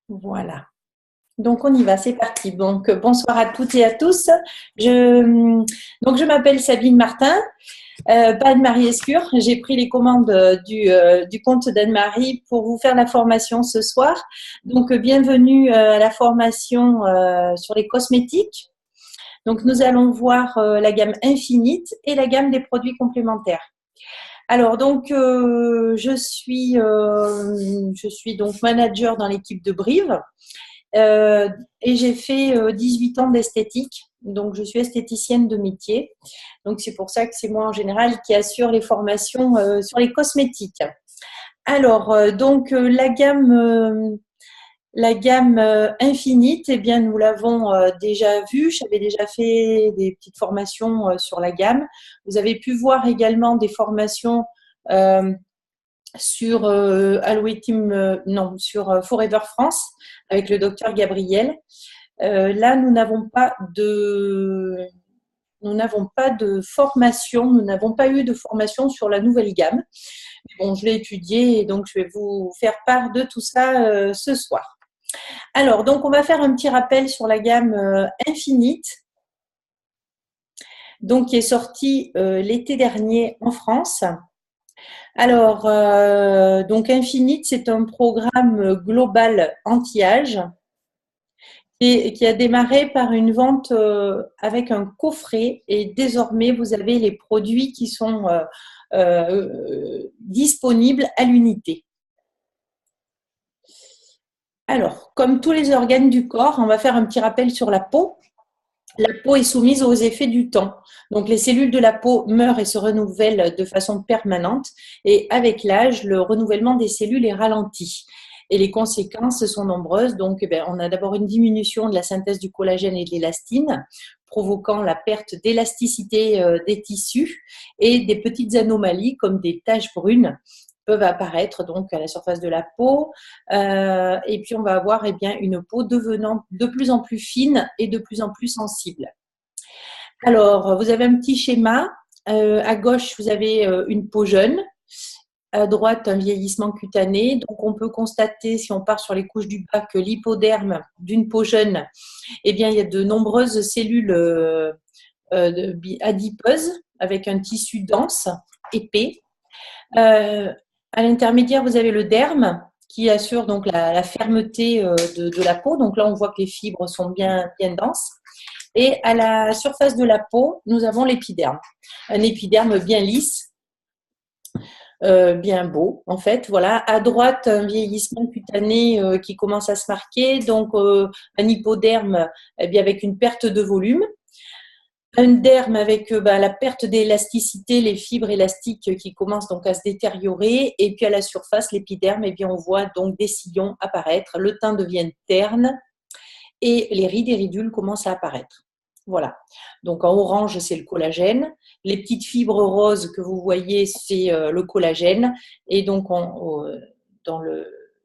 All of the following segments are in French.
Voilà. Donc, on y va, c'est parti. Donc, bonsoir à toutes et à tous. Je m'appelle Sabine Martin, pas Anne-Marie Escure. J'ai pris les commandes du compte d'Anne-Marie pour vous faire la formation ce soir. Donc, bienvenue à la formation sur les cosmétiques. Donc, nous allons voir la gamme Infinite et la gamme des produits complémentaires. Alors, donc, je suis donc manager dans l'équipe de Brive. Et j'ai fait 18 ans d'esthétique, donc je suis esthéticienne de métier. Donc c'est pour ça que c'est moi en général qui assure les formations sur les cosmétiques. Alors, la gamme Infinite, eh bien, nous l'avons déjà vue. J'avais déjà fait des petites formations sur la gamme. Vous avez pu voir également des formations sur sur Forever France avec le docteur Gabriel. Là, nous n'avons pas de formation, nous n'avons pas eu de formation sur la nouvelle gamme. Bon, je l'ai étudiée et donc je vais vous faire part de tout ça ce soir. Alors, donc on va faire un petit rappel sur la gamme Infinite, donc qui est sortie l'été dernier en France. Alors, donc Infinite, c'est un programme global anti-âge qui a démarré par une vente avec un coffret et désormais, vous avez les produits qui sont disponibles à l'unité. Alors, comme tous les organes du corps, on va faire un petit rappel sur la peau. La peau est soumise aux effets du temps. Donc, les cellules de la peau meurent et se renouvellent de façon permanente. Et avec l'âge, le renouvellement des cellules est ralenti. Et les conséquences sont nombreuses. Donc, on a d'abord une diminution de la synthèse du collagène et de l'élastine, provoquant la perte d'élasticité des tissus et des petites anomalies comme des taches brunes peuvent apparaître donc à la surface de la peau. Et puis, on va avoir une peau devenant de plus en plus fine et de plus en plus sensible. Alors, vous avez un petit schéma. À gauche, vous avez une peau jeune. À droite, un vieillissement cutané. Donc, on peut constater, si on part sur les couches du bas, que l'hypoderme d'une peau jeune, il y a de nombreuses cellules adipeuses avec un tissu dense, épais. À l'intermédiaire, vous avez le derme qui assure donc la fermeté de la peau. Donc là, on voit que les fibres sont bien denses. Et à la surface de la peau, nous avons l'épiderme. Un épiderme bien lisse, bien beau, en fait. Voilà. À droite, un vieillissement cutané qui commence à se marquer. Donc, un hypoderme avec une perte de volume. Un derme avec la perte d'élasticité, les fibres élastiques qui commencent donc à se détériorer. Et puis à la surface, l'épiderme, on voit donc des sillons apparaître. Le teint devient terne et les rides et ridules commencent à apparaître. Voilà. Donc en orange, c'est le collagène. Les petites fibres roses que vous voyez, c'est le collagène. Et donc dans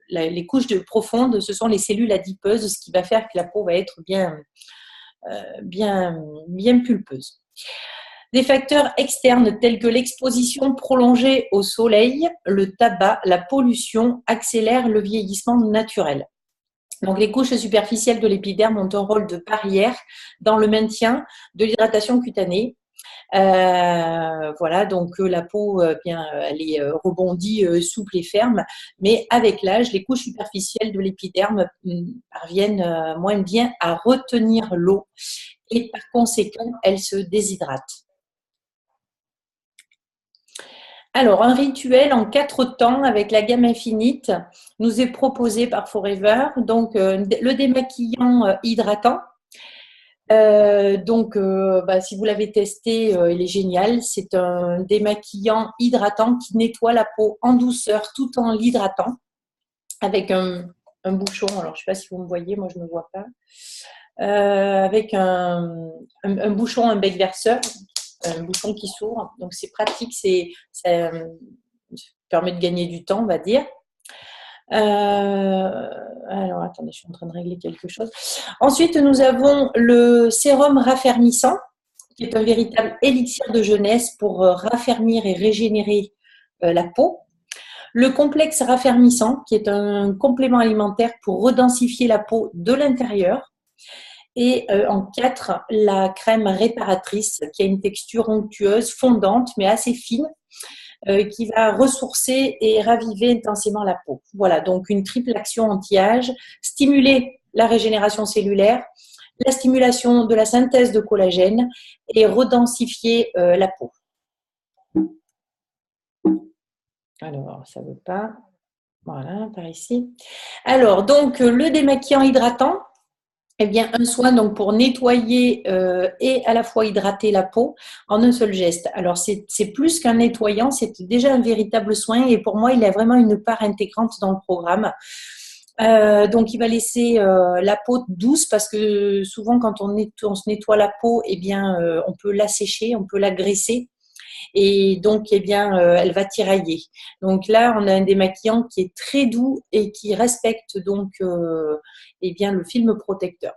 les couches profondes, ce sont les cellules adipeuses, ce qui va faire que la peau va être bien pulpeuse. Des facteurs externes tels que l'exposition prolongée au soleil, le tabac, la pollution accélèrent le vieillissement naturel. Donc, les couches superficielles de l'épiderme ont un rôle de barrière dans le maintien de l'hydratation cutanée. Voilà, donc la peau, elle est rebondie, souple et ferme, mais avec l'âge, les couches superficielles de l'épiderme parviennent moins bien à retenir l'eau et par conséquent, elles se déshydratent. Alors, un rituel en 4 temps avec la gamme Infinite nous est proposé par Forever. Donc, le démaquillant hydratant. Si vous l'avez testé, il est génial. C'est un démaquillant hydratant qui nettoie la peau en douceur tout en l'hydratant avec un bouchon. Alors, je ne sais pas si vous me voyez, moi je ne me vois pas. Avec un bouchon, un bec verseur, un bouchon qui s'ouvre. Donc, c'est pratique, ça permet de gagner du temps, on va dire. Alors, attendez, je suis en train de régler quelque chose. Ensuite, nous avons le sérum raffermissant, qui est un véritable élixir de jeunesse pour raffermir et régénérer la peau. Le complexe raffermissant, qui est un complément alimentaire pour redensifier la peau de l'intérieur. Et en 4, la crème réparatrice, qui a une texture onctueuse, fondante, mais assez fine, qui va ressourcer et raviver intensément la peau. Voilà, donc une triple action anti-âge, stimuler la régénération cellulaire, la stimulation de la synthèse de collagène et redensifier la peau. Alors, ça ne veut pas. Voilà, par ici. Alors, donc, le démaquillant hydratant, eh bien, un soin donc pour nettoyer et à la fois hydrater la peau en un seul geste. Alors, c'est plus qu'un nettoyant, c'est déjà un véritable soin et pour moi, il a vraiment une part intégrante dans le programme. Donc, il va laisser la peau douce parce que souvent, quand on se nettoie la peau, eh bien, on peut l'assécher, on peut la graisser. Et donc, eh bien, elle va tirailler. Donc là, on a un démaquillant qui est très doux et qui respecte donc eh bien, le film protecteur.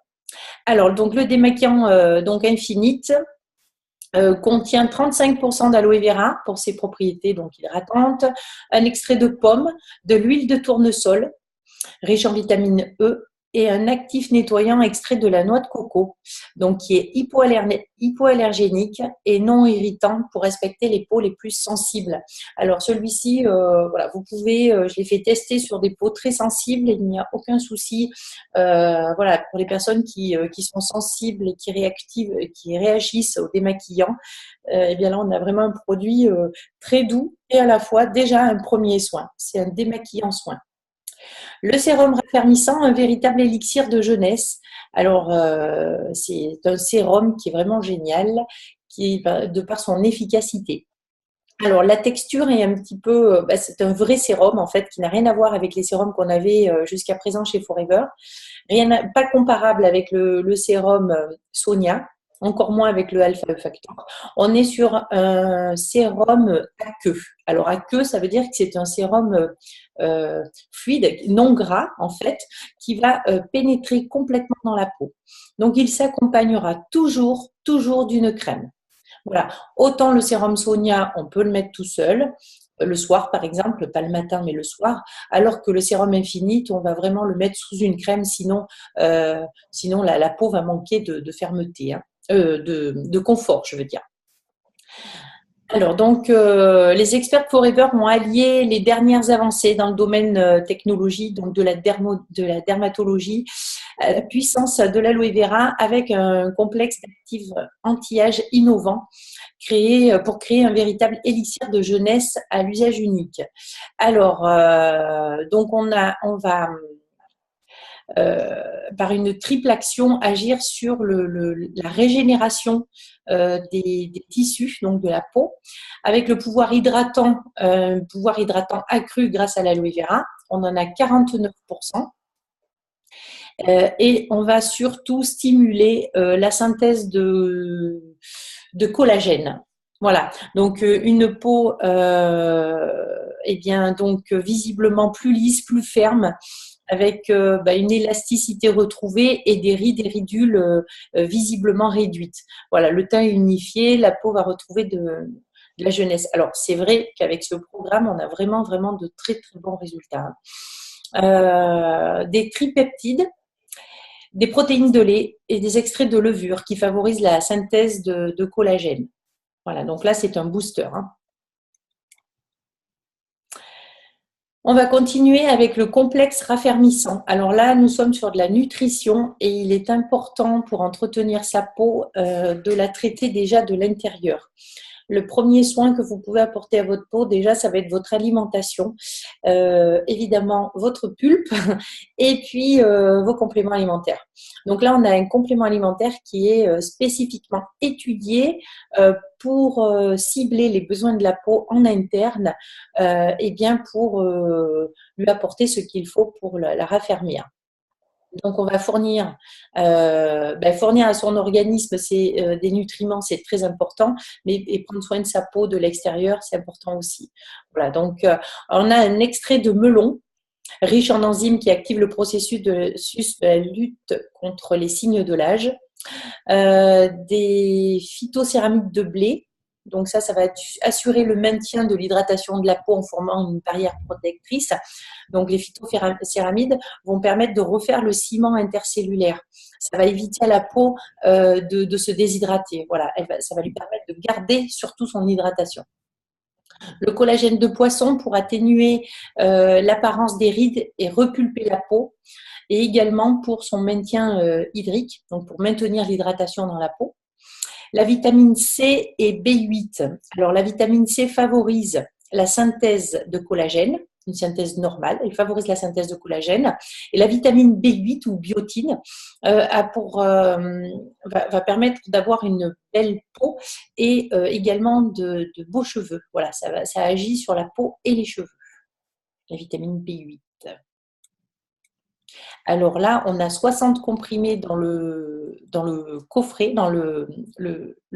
Alors, donc le démaquillant donc Infinite contient 35% d'aloe vera pour ses propriétés donc hydratantes, un extrait de pomme, de l'huile de tournesol, riche en vitamine E, et un actif nettoyant extrait de la noix de coco, donc qui est hypoallergénique et non irritant pour respecter les peaux les plus sensibles. Alors celui-ci, voilà, vous pouvez, je l'ai fait tester sur des peaux très sensibles et il n'y a aucun souci. Voilà, pour les personnes qui sont sensibles et qui réagissent au démaquillant, et bien là on a vraiment un produit très doux et à la fois déjà un premier soin. C'est un démaquillant soin. Le sérum raffermissant, un véritable élixir de jeunesse. Alors, c'est un sérum qui est vraiment génial, de par son efficacité. Alors, la texture est un petit peu, c'est un vrai sérum en fait, qui n'a rien à voir avec les sérums qu'on avait jusqu'à présent chez Forever. Pas comparable avec le sérum Sonia, encore moins avec le Alpha Factor. On est sur un sérum aqueux. Alors, aqueux, ça veut dire que c'est un sérum fluide, non gras en fait, qui va pénétrer complètement dans la peau. Donc, il s'accompagnera toujours d'une crème. Voilà. Autant le sérum Sonia, on peut le mettre tout seul, le soir par exemple, pas le matin mais le soir, alors que le sérum Infinite, on va vraiment le mettre sous une crème, sinon la peau va manquer de fermeté, hein, de confort, je veux dire. Alors, donc, les experts Forever ont allié les dernières avancées dans le domaine technologie, donc de la dermatologie, à la puissance de l'aloe vera avec un complexe d'actifs anti-âge innovant pour créer un véritable élixir de jeunesse à l'usage unique. Alors, donc, on va par une triple action agir sur la régénération des tissus, donc de la peau, avec le pouvoir hydratant accru grâce à l'aloe vera. On en a 49%. Et on va surtout stimuler la synthèse de collagène. Voilà, donc une peau eh bien, donc, visiblement plus lisse, plus ferme, avec une élasticité retrouvée et des ridules visiblement réduites. Voilà, le teint est unifié, la peau va retrouver de la jeunesse. Alors, c'est vrai qu'avec ce programme, on a vraiment de très, très bons résultats. Des tripeptides, des protéines de lait et des extraits de levure qui favorisent la synthèse de collagène. Voilà, donc là, c'est un booster. Hein. On va continuer avec le complexe raffermissant. Alors là, nous sommes sur de la nutrition et il est important pour entretenir sa peau de la traiter déjà de l'intérieur. Le premier soin que vous pouvez apporter à votre peau, déjà, ça va être votre alimentation, évidemment votre pulpe et puis vos compléments alimentaires. Donc là, on a un complément alimentaire qui est spécifiquement étudié pour cibler les besoins de la peau en interne et bien pour lui apporter ce qu'il faut pour la raffermir. Donc, on va fournir à son organisme des nutriments, c'est très important, mais prendre soin de sa peau de l'extérieur, c'est important aussi. Voilà, donc on a un extrait de melon riche en enzymes qui active le processus de la lutte contre les signes de l'âge, des phytocéramides de blé, Donc ça va assurer le maintien de l'hydratation de la peau en formant une barrière protectrice. Donc les phytocéramides vont permettre de refaire le ciment intercellulaire. Ça va éviter à la peau de se déshydrater. Voilà, ça va lui permettre de garder surtout son hydratation. Le collagène de poisson pour atténuer l'apparence des rides et repulper la peau, et également pour son maintien hydrique, donc pour maintenir l'hydratation dans la peau. La vitamine C et B8. Alors la vitamine C favorise la synthèse de collagène, une synthèse normale, elle favorise la synthèse de collagène. Et la vitamine B8 ou biotine va permettre d'avoir une belle peau et également de beaux cheveux. Voilà, ça agit sur la peau et les cheveux, la vitamine B8. Alors là, on a 60 comprimés dans le coffret, dans le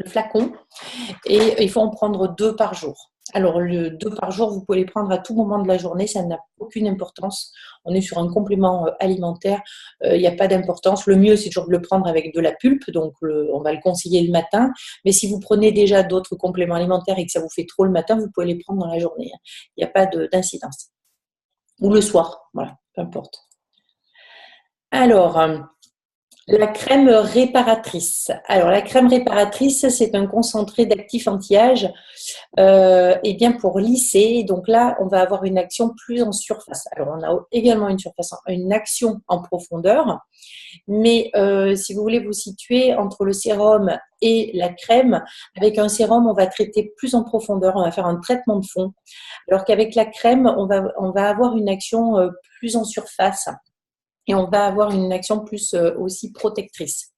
flacon, et il faut en prendre 2 par jour. Alors, 2 par jour, vous pouvez les prendre à tout moment de la journée, ça n'a aucune importance. On est sur un complément alimentaire, il n'y a pas d'importance. Le mieux, c'est toujours de le prendre avec de la pulpe, donc on va le conseiller le matin. Mais si vous prenez déjà d'autres compléments alimentaires et que ça vous fait trop le matin, vous pouvez les prendre dans la journée. Il n'y a pas d'incidence. Ou le soir, voilà, peu importe. Alors, la crème réparatrice. Alors, la crème réparatrice, c'est un concentré d'actifs anti-âge et bien pour lisser. Donc là, on va avoir une action plus en surface. Alors, on a également une action en profondeur. Mais si vous voulez vous situer entre le sérum et la crème, avec un sérum, on va traiter plus en profondeur, on va faire un traitement de fond. Alors qu'avec la crème, on va avoir une action plus en surface. Et on va avoir une action plus aussi protectrice.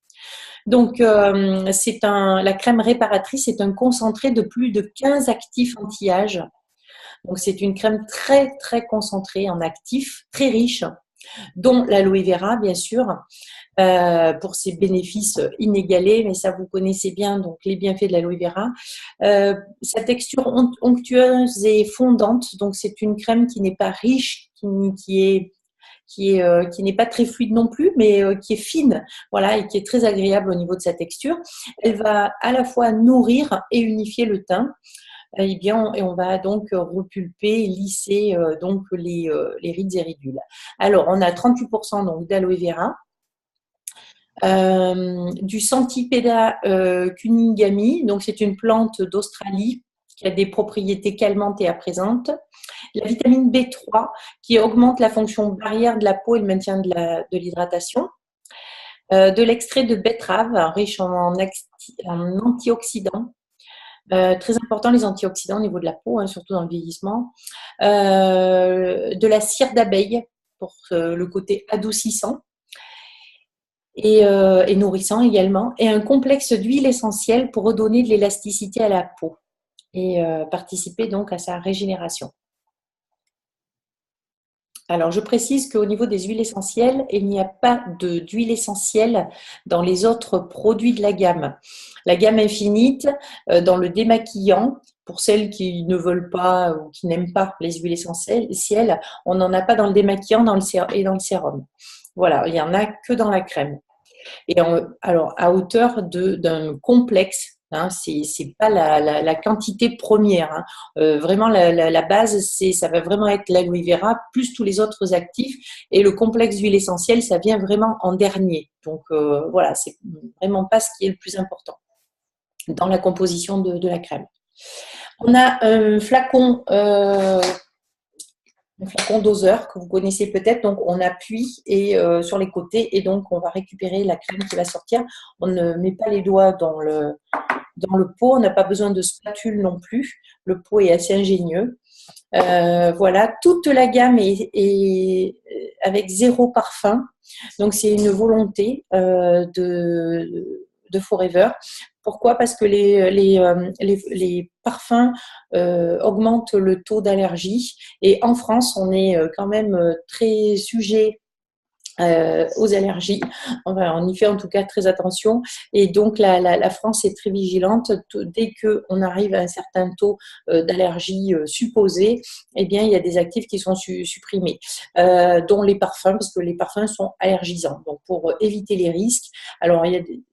Donc, la crème réparatrice est un concentré de plus de 15 actifs anti-âge. Donc, c'est une crème très, très concentrée en actifs, très riche, dont l'aloe vera, bien sûr, pour ses bénéfices inégalés. Mais ça, vous connaissez bien donc les bienfaits de l'aloe vera. Sa texture onctueuse et fondante. Donc, c'est une crème qui n'est pas riche, qui n'est pas très fluide non plus, mais qui est fine, voilà, et qui est très agréable au niveau de sa texture. Elle va à la fois nourrir et unifier le teint. Et on va donc repulper, lisser donc les rides et ridules. Alors, on a 38% donc d'aloe vera, du Centipeda cunninghami, donc c'est une plante d'Australie qui a des propriétés calmantes et apaisantes. La vitamine B3 qui augmente la fonction barrière de la peau et le maintien de l'hydratation. De l'extrait de betterave riche en antioxydants. Très important les antioxydants au niveau de la peau, hein, surtout dans le vieillissement. De la cire d'abeille pour le côté adoucissant et nourrissant également. Et un complexe d'huile essentielle pour redonner de l'élasticité à la peau et participer donc à sa régénération. Alors, je précise qu'au niveau des huiles essentielles, il n'y a pas d'huile essentielle dans les autres produits de la gamme. La gamme Infinite, dans le démaquillant, pour celles qui ne veulent pas ou qui n'aiment pas les huiles essentielles, on n'en a pas dans le démaquillant et dans le sérum. Voilà, il n'y en a que dans la crème. Et alors, à hauteur d'un complexe. Hein, c'est pas la quantité première. Hein. Vraiment, la base, ça va vraiment être l'aloe vera plus tous les autres actifs. Et le complexe d'huile essentielle, ça vient vraiment en dernier. Donc, voilà, c'est vraiment pas ce qui est le plus important dans la composition de la crème. On a un flacon doseur que vous connaissez peut-être. Donc, on appuie sur les côtés et donc, on va récupérer la crème qui va sortir. On ne met pas les doigts dans le pot. On n'a pas besoin de spatule non plus. Le pot est assez ingénieux. Voilà, toute la gamme est avec 0 parfum. Donc, c'est une volonté de Forever. Pourquoi? Parce que les parfums augmentent le taux d'allergie. Et en France, on est quand même très sujet aux allergies. Enfin, on y fait en tout cas très attention. Et donc, la France est très vigilante. Dès qu'on arrive à un certain taux d'allergie supposée, eh bien, il y a des actifs qui sont supprimés, dont les parfums, parce que les parfums sont allergisants. Donc, pour éviter les risques, alors,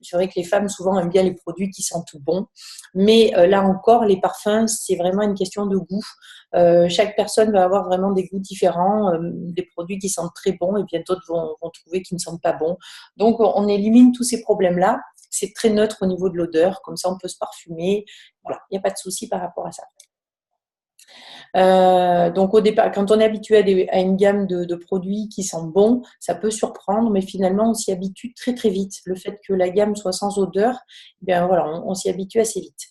c'est vrai que les femmes, souvent, aiment bien les produits qui sentent bon. Mais là encore, les parfums, c'est vraiment une question de goût. Chaque personne va avoir vraiment des goûts différents, des produits qui sentent très bons et bien d'autres vont trouver qu'ils ne sentent pas bons. Donc, on élimine tous ces problèmes-là. C'est très neutre au niveau de l'odeur, comme ça on peut se parfumer. Voilà, il n'y a pas de souci par rapport à ça. Donc, au départ, quand on est habitué à une gamme de produits qui sentent bon, ça peut surprendre, mais finalement, on s'y habitue très très vite. Le fait que la gamme soit sans odeur, eh bien voilà, on s'y habitue assez vite.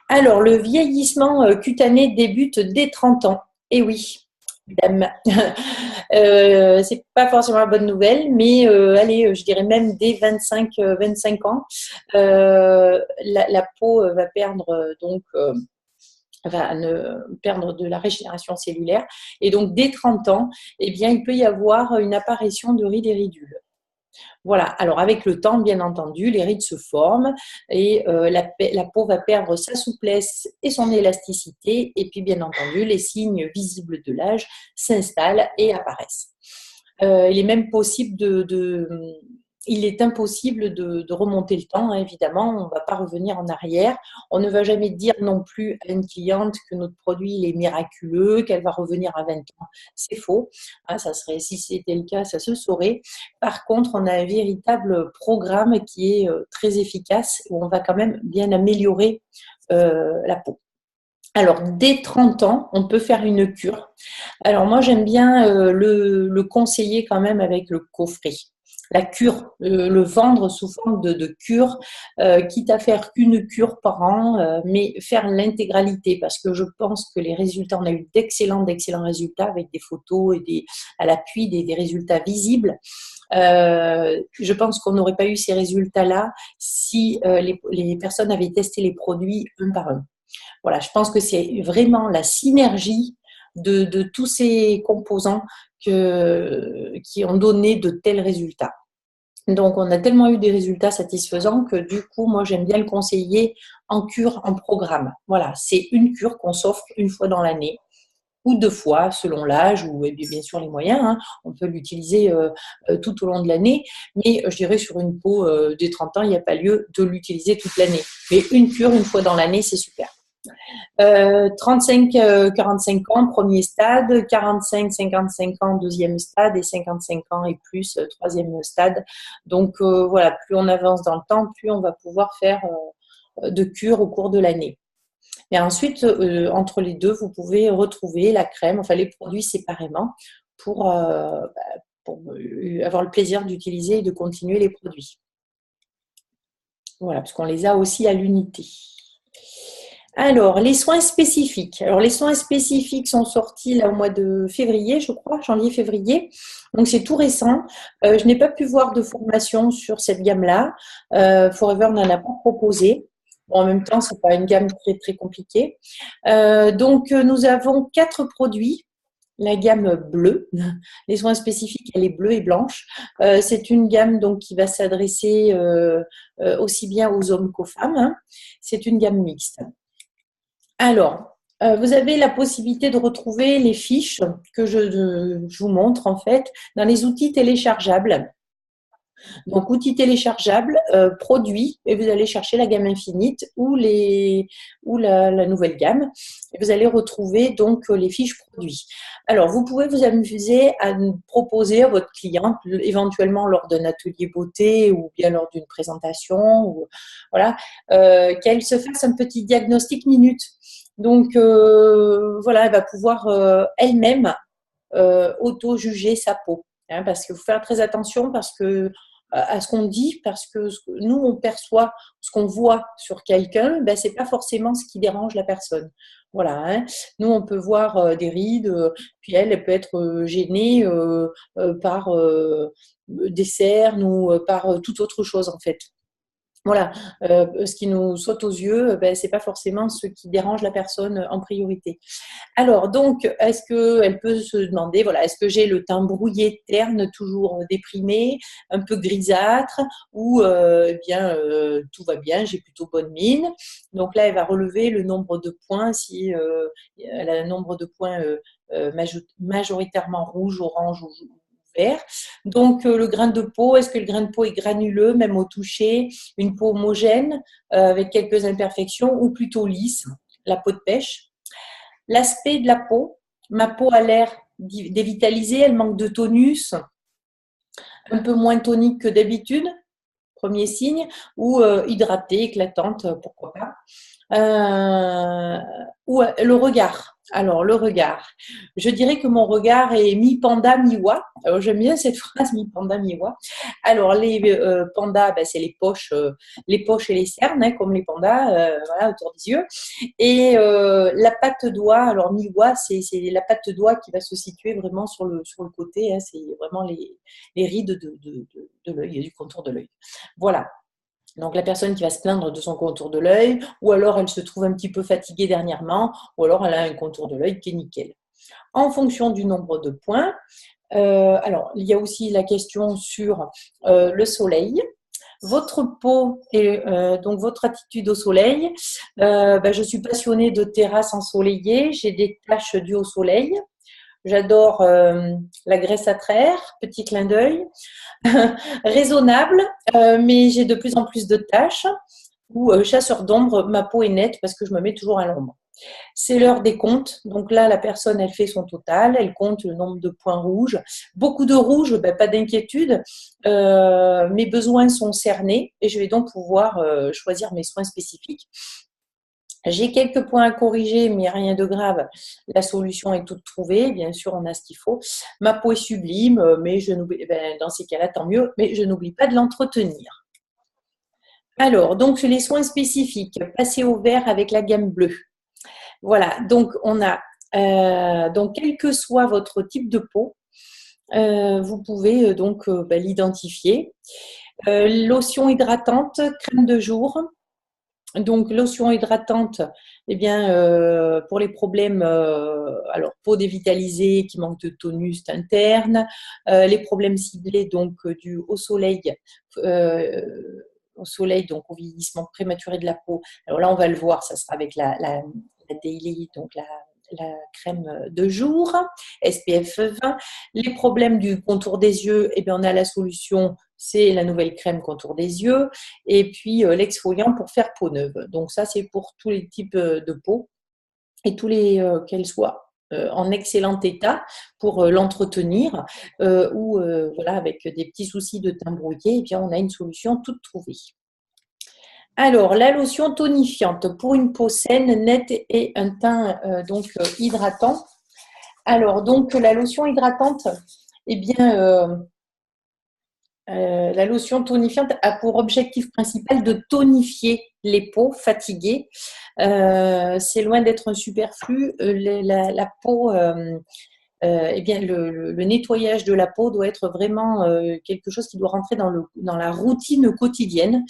Alors, le vieillissement cutané débute dès 30 ans. Eh oui, madame. C'est pas forcément la bonne nouvelle, mais allez, je dirais même dès 25 ans, la peau va perdre perdre de la régénération cellulaire. Et donc, dès 30 ans, eh bien, il peut y avoir une apparition de rides et ridules. Voilà, alors avec le temps, bien entendu, les rides se forment et la peau va perdre sa souplesse et son élasticité. Et puis, bien entendu, les signes visibles de l'âge s'installent et apparaissent. Il est même possible il est impossible de remonter le temps, hein, évidemment, on ne va pas revenir en arrière. On ne va jamais dire non plus à une cliente que notre produit il est miraculeux, qu'elle va revenir à 20 ans. C'est faux. Ah, ça serait, si c'était le cas, ça se saurait. Par contre, on a un véritable programme qui est très efficace, où on va quand même bien améliorer la peau. Alors, dès 30 ans, on peut faire une cure. Alors, moi, j'aime bien le conseiller quand même avec le coffret. La cure, le vendre sous forme de cure, quitte à faire qu'une cure par an, mais faire l'intégralité parce que je pense que les résultats, on a eu d'excellents résultats avec des photos et à l'appui des résultats visibles. Je pense qu'on n'aurait pas eu ces résultats-là si les personnes avaient testé les produits un par un. Voilà, je pense que c'est vraiment la synergie de tous ces composants qui ont donné de tels résultats. Donc, on a tellement eu des résultats satisfaisants que du coup, moi, j'aime bien le conseiller en cure, en programme. Voilà, c'est une cure qu'on s'offre une fois dans l'année ou 2 fois selon l'âge ou bien sûr les moyens. Hein. On peut l'utiliser tout au long de l'année, mais je dirais sur une peau des 30 ans, il n'y a pas lieu de l'utiliser toute l'année. Mais une cure une fois dans l'année, c'est super. 35-45 ans, premier stade, 45-55 ans, deuxième stade, et 55 ans et plus, troisième stade. Donc voilà, plus on avance dans le temps, plus on va pouvoir faire de cure au cours de l'année. Et ensuite, entre les deux, vous pouvez retrouver la crème, enfin les produits séparément pour avoir le plaisir d'utiliser et de continuer les produits. Voilà, parce qu'on les a aussi à l'unité. Alors, les soins spécifiques. Alors, les soins spécifiques sont sortis là au mois de février, je crois, janvier-février. Donc, c'est tout récent. Je n'ai pas pu voir de formation sur cette gamme-là. Forever n'en a pas proposé. Bon, en même temps, ce n'est pas une gamme très, très compliquée. Donc, nous avons 4 produits. La gamme bleue, les soins spécifiques, elle est bleue et blanche. C'est une gamme donc qui va s'adresser aussi bien aux hommes qu'aux femmes. Hein. C'est une gamme mixte. Alors, vous avez la possibilité de retrouver les fiches que je vous montre en fait dans les outils téléchargeables. Donc, outils téléchargeables, produits, et vous allez chercher la gamme infinite ou la nouvelle gamme. Et vous allez retrouver donc les fiches produits. Alors, vous pouvez vous amuser à proposer à votre cliente, éventuellement lors d'un atelier beauté ou bien lors d'une présentation, ou, voilà, qu'elle se fasse un petit diagnostic minute. Donc, voilà, elle va pouvoir elle-même auto-juger sa peau. Hein, parce qu'il faut faire très attention à ce qu'on dit, parce que nous, on perçoit ce qu'on voit sur quelqu'un, ben, ce n'est pas forcément ce qui dérange la personne. Voilà, hein. Nous, on peut voir des rides, puis elle peut être gênée par des cernes ou par toute autre chose, en fait. Voilà, ce qui nous saute aux yeux, ben, c'est pas forcément ce qui dérange la personne en priorité. Alors donc, est-ce qu'elle peut se demander, voilà, est-ce que j'ai le teint brouillé, terne, toujours déprimé, un peu grisâtre, ou eh bien tout va bien, j'ai plutôt bonne mine. Donc là, elle va relever le nombre de points si elle a un nombre de points majoritairement rouge, orange ou vert. Donc le grain de peau, est-ce que le grain de peau est granuleux, même au toucher, une peau homogène avec quelques imperfections ou plutôt lisse, la peau de pêche. L'aspect de la peau, ma peau a l'air dévitalisée, elle manque de tonus, un peu moins tonique que d'habitude, premier signe, ou hydratée, éclatante, pourquoi pas. Ou le regard. Alors, le regard. Je dirais que mon regard est mi-panda, mi-oie. Alors, j'aime bien cette phrase, mi-panda, mi-oie. Alors, les pandas, ben, c'est les poches et les cernes, hein, comme les pandas, voilà, autour des yeux. Et la patte doigt, alors mi-oie, c'est la patte doigt qui va se situer vraiment sur le côté. Hein, c'est vraiment les rides de l'œil, du contour de l'œil. Voilà. Donc la personne qui va se plaindre de son contour de l'œil, ou alors elle se trouve un petit peu fatiguée dernièrement, ou alors elle a un contour de l'œil qui est nickel. En fonction du nombre de points, alors il y a aussi la question sur le soleil. Votre peau et donc votre attitude au soleil. Je suis passionnée de terrasses ensoleillées, j'ai des taches dues au soleil. J'adore la graisse à traire, petit clin d'œil. Raisonnable, mais j'ai de plus en plus de taches. Ou chasseur d'ombre, ma peau est nette parce que je me mets toujours à l'ombre. C'est l'heure des comptes. Donc là, la personne, elle fait son total, elle compte le nombre de points rouges. Beaucoup de rouge, ben, pas d'inquiétude. Mes besoins sont cernés et je vais donc pouvoir choisir mes soins spécifiques. J'ai quelques points à corriger, mais rien de grave. La solution est toute trouvée. Bien sûr, on a ce qu'il faut. Ma peau est sublime, mais je n'oublie, ben, dans ces cas-là, tant mieux, mais je n'oublie pas de l'entretenir. Alors, donc les soins spécifiques, passer au vert avec la gamme bleue. Voilà, donc on a, donc quel que soit votre type de peau, vous pouvez donc l'identifier. Lotion hydratante, crème de jour. Donc lotion hydratante, eh bien pour les problèmes, alors peau dévitalisée qui manque de tonus interne, les problèmes ciblés donc dus au soleil, donc au vieillissement prématuré de la peau. Alors là, on va le voir, ça sera avec la Daily, donc la crème de jour, SPF 20. Les problèmes du contour des yeux, eh bien, on a la solution, c'est la nouvelle crème contour des yeux. Et puis l'exfoliant pour faire peau neuve. Donc ça, c'est pour tous les types de peau et tous les qu'elles soient en excellent état pour l'entretenir ou voilà, avec des petits soucis de teint brouillé, et bien on a une solution toute trouvée. Alors, la lotion tonifiante pour une peau saine, nette et un teint hydratant. Alors, donc la lotion hydratante, eh bien, la lotion tonifiante a pour objectif principal de tonifier les peaux fatiguées. C'est loin d'être un superflu. La peau, eh bien, le nettoyage de la peau doit être vraiment quelque chose qui doit rentrer dans la routine quotidienne.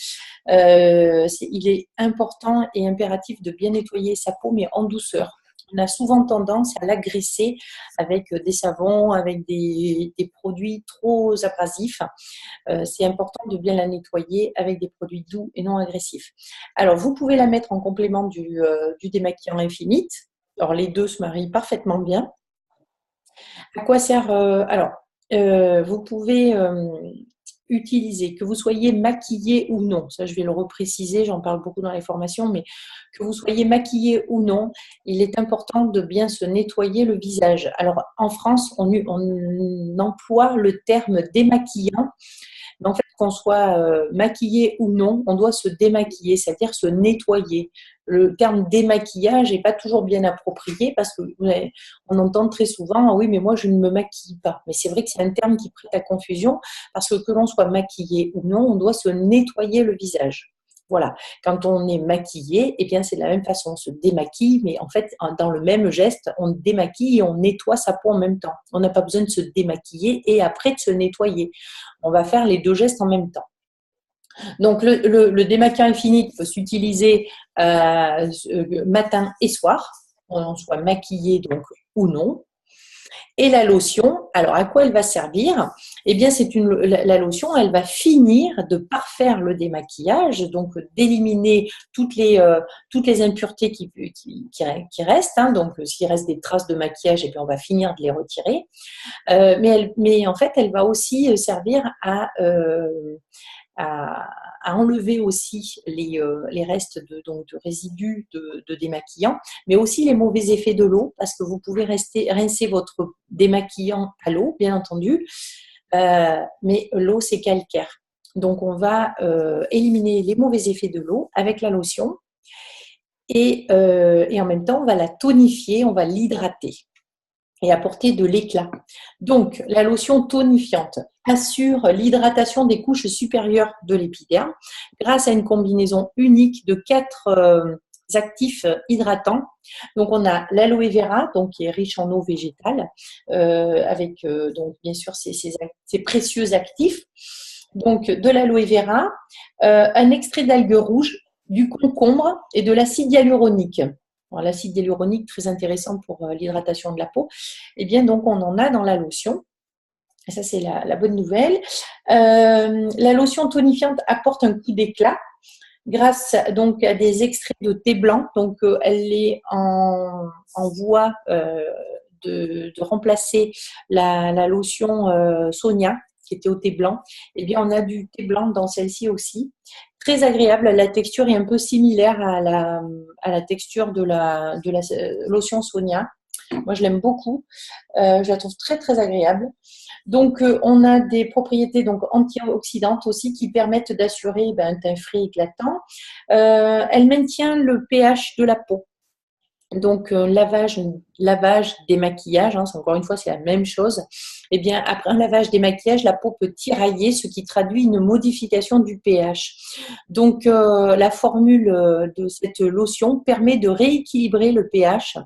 Il est important et impératif de bien nettoyer sa peau, mais en douceur. On a souvent tendance à l'agresser avec des savons, avec des produits trop abrasifs. C'est important de bien la nettoyer avec des produits doux et non agressifs. Alors, vous pouvez la mettre en complément du démaquillant Infinite. Alors, les deux se marient parfaitement bien. À quoi sert Alors, vous pouvez utiliser, que vous soyez maquillé ou non, ça je vais le repréciser, j'en parle beaucoup dans les formations, mais que vous soyez maquillé ou non, il est important de bien se nettoyer le visage. Alors en France, on emploie le terme démaquillant, mais en fait, qu'on soit maquillé ou non, on doit se démaquiller, c'est-à-dire se nettoyer. Le terme démaquillage n'est pas toujours bien approprié parce qu'on entend très souvent ah oui, mais moi je ne me maquille pas. Mais c'est vrai que c'est un terme qui prête à confusion parce que l'on soit maquillé ou non, on doit se nettoyer le visage. Voilà. Quand on est maquillé, eh bien c'est de la même façon, on se démaquille, mais en fait, dans le même geste, on démaquille et on nettoie sa peau en même temps. On n'a pas besoin de se démaquiller et après de se nettoyer. On va faire les deux gestes en même temps. Donc, le démaquillant Infinite peut s'utiliser matin et soir, on soit maquillé donc ou non. Et la lotion, alors à quoi elle va servir? Eh bien, la lotion, elle va finir de parfaire le démaquillage, donc d'éliminer toutes les impuretés qui restent. Hein. Donc, s'il reste des traces de maquillage, eh bien, on va finir de les retirer. Mais en fait, elle va aussi servir à, à enlever aussi les restes de résidus de démaquillant, mais aussi les mauvais effets de l'eau, parce que vous pouvez rincer votre démaquillant à l'eau, bien entendu, mais l'eau, c'est calcaire. Donc, on va éliminer les mauvais effets de l'eau avec la lotion et en même temps, on va la tonifier, on va l'hydrater et apporter de l'éclat. Donc, la lotion tonifiante assure l'hydratation des couches supérieures de l'épiderme grâce à une combinaison unique de 4 actifs hydratants. Donc, on a l'aloe vera, donc qui est riche en eau végétale, avec donc bien sûr ces précieux actifs. Donc, de l'aloe vera, un extrait d'algues rouges, du concombre et de l'acide hyaluronique. L'acide hyaluronique, très intéressant pour l'hydratation de la peau. Eh bien, donc, on en a dans la lotion. Et ça, c'est la bonne nouvelle. La lotion tonifiante apporte un coup d'éclat grâce donc à des extraits de thé blanc. Donc, elle est en voie de remplacer la lotion Sonia qui était au thé blanc. Eh bien, on a du thé blanc dans celle-ci aussi. Très agréable, la texture est un peu similaire à la texture de la lotion Sonia. Moi, je l'aime beaucoup. Je la trouve très, très agréable. Donc, on a des propriétés donc, antioxydantes aussi qui permettent d'assurer un teint frais éclatant. Elle maintient le pH de la peau. Donc, lavage, démaquillage, hein, encore une fois, c'est la même chose. Eh bien, après un lavage, démaquillage, la peau peut tirailler, ce qui traduit une modification du pH. Donc, la formule de cette lotion permet de rééquilibrer le pH,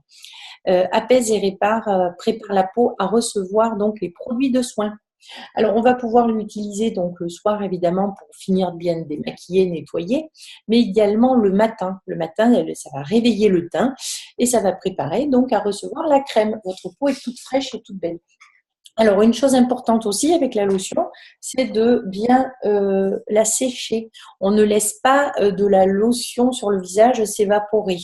apaise et prépare la peau à recevoir donc les produits de soin. Alors, on va pouvoir l'utiliser donc le soir, évidemment, pour finir de bien démaquiller, nettoyer, mais également le matin. Le matin, ça va réveiller le teint et ça va préparer donc à recevoir la crème. Votre peau est toute fraîche et toute belle. Alors, une chose importante aussi avec la lotion, c'est de bien la sécher. On ne laisse pas de la lotion sur le visage s'évaporer.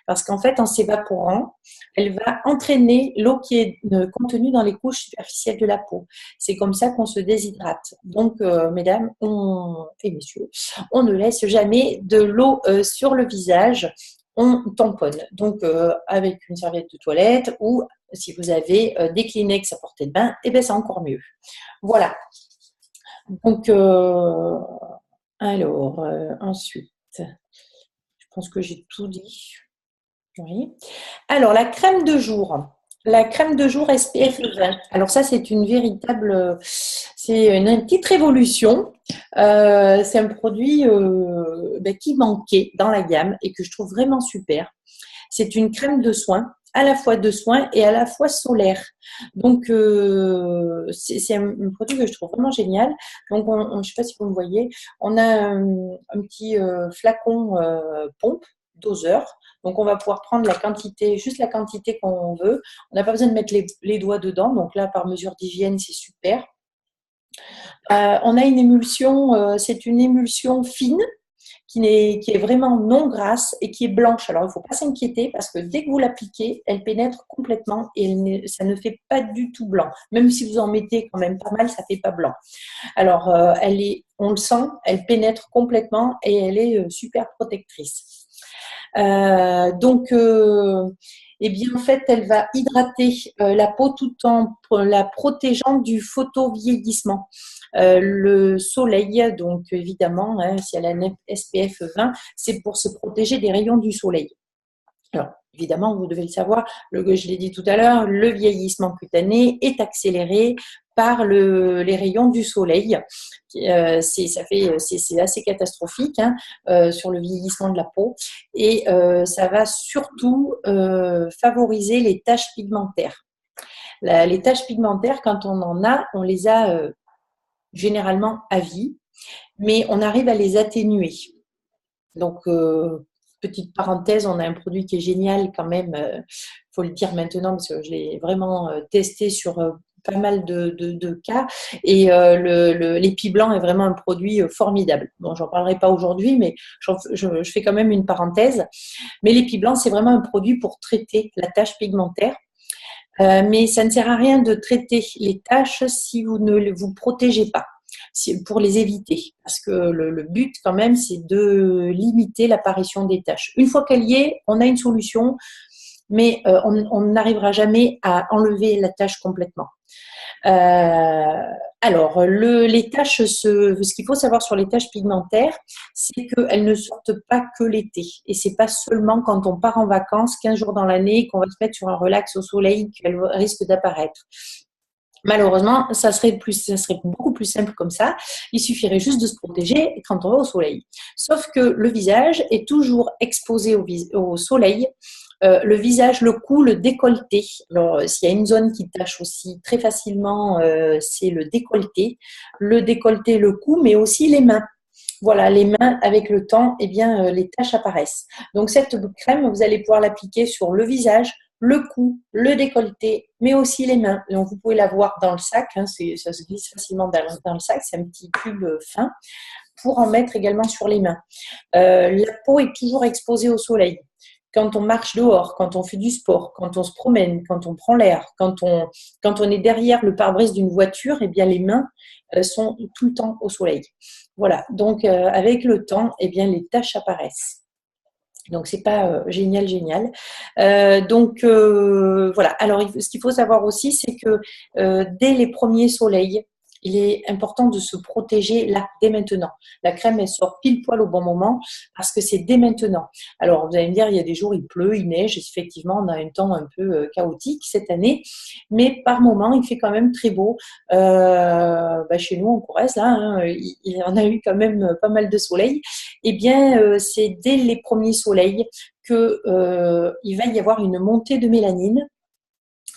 Parce qu'en fait, en s'évaporant, elle va entraîner l'eau qui est contenue dans les couches superficielles de la peau. C'est comme ça qu'on se déshydrate. Donc, mesdames et messieurs, on ne laisse jamais de l'eau sur le visage. On tamponne. Donc, avec une serviette de toilette ou si vous avez des Kleenex à portée de bain, eh bien, c'est encore mieux. Voilà. Donc, ensuite, je pense que j'ai tout dit. Oui. Alors, la crème de jour. La crème de jour SPF 20. Alors ça, c'est une petite révolution. C'est un produit qui manquait dans la gamme et que je trouve vraiment super. C'est une crème de soin, à la fois de soin et à la fois solaire. Donc, c'est un produit que je trouve vraiment génial. Donc, je ne sais pas si vous me voyez, on a un petit flacon pompe, doseur. Donc, on va pouvoir prendre juste la quantité qu'on veut. On n'a pas besoin de mettre les doigts dedans. Donc là, par mesure d'hygiène, c'est super. On a une émulsion, c'est une émulsion fine qui est vraiment non grasse et qui est blanche. Alors, il ne faut pas s'inquiéter parce que dès que vous l'appliquez, elle pénètre complètement et ça ne fait pas du tout blanc. Même si vous en mettez quand même pas mal, ça ne fait pas blanc. Alors, on le sent, elle pénètre complètement et elle est super protectrice. Eh bien, en fait, elle va hydrater la peau tout en la protégeant du photovieillissement. Le soleil, donc évidemment, hein, si elle a un SPF 20, c'est pour se protéger des rayons du soleil. Alors, évidemment, vous devez le savoir, je l'ai dit tout à l'heure, le vieillissement cutané est accéléré par les rayons du soleil. C'est assez catastrophique sur le vieillissement de la peau et ça va surtout favoriser les taches pigmentaires. Les taches pigmentaires, quand on en a, on les a généralement à vie. mais on arrive à les atténuer. Donc, petite parenthèse, on a un produit qui est génial quand même, faut le dire maintenant parce que je l'ai vraiment testé sur pas mal de cas et l'épi blanc est vraiment un produit formidable. Bon, j'en parlerai pas aujourd'hui, mais je fais quand même une parenthèse. Mais l'épi blanc, c'est vraiment un produit pour traiter la tache pigmentaire. Mais ça ne sert à rien de traiter les taches si vous ne vous protégez pas, pour les éviter. Parce que le but, quand même, c'est de limiter l'apparition des taches. Une fois qu'elle y est, on a une solution, mais on n'arrivera jamais à enlever la tache complètement. Alors, les taches, ce qu'il faut savoir sur les taches pigmentaires, c'est qu'elles ne sortent pas que l'été. Et c'est pas seulement quand on part en vacances, 15 jours dans l'année, qu'on va se mettre sur un relax au soleil qu'elles risquent d'apparaître. Malheureusement, ça serait beaucoup plus simple comme ça. Il suffirait juste de se protéger quand on va au soleil. Sauf que le visage est toujours exposé au soleil. Le visage, le cou, le décolleté. Alors, s'il y a une zone qui tache aussi très facilement, c'est le décolleté. Le décolleté, le cou, mais aussi les mains. Voilà, les mains, avec le temps, eh bien, les taches apparaissent. Donc, cette crème, vous allez pouvoir l'appliquer sur le visage, le cou, le décolleté, mais aussi les mains. Donc, vous pouvez la voir dans le sac, hein, ça se glisse facilement dans le sac, c'est un petit tube fin, pour en mettre également sur les mains. La peau est toujours exposée au soleil. Quand on marche dehors, quand on fait du sport, quand on se promène, quand on prend l'air, quand on est derrière le pare-brise d'une voiture, eh bien les mains sont tout le temps au soleil. Voilà, donc avec le temps, eh bien les taches apparaissent. Donc c'est pas génial, génial. Voilà. Alors ce qu'il faut savoir aussi, c'est que dès les premiers soleils, il est important de se protéger là, dès maintenant. La crème, elle sort pile poil au bon moment parce que c'est dès maintenant. Alors, vous allez me dire, il y a des jours, il pleut, il neige. Effectivement, on a un temps un peu chaotique cette année. Mais par moment, il fait quand même très beau. Chez nous, en Corrèze, là, hein, il y en a eu quand même pas mal de soleil. Eh bien, c'est dès les premiers soleils qu'il va y avoir une montée de mélanine.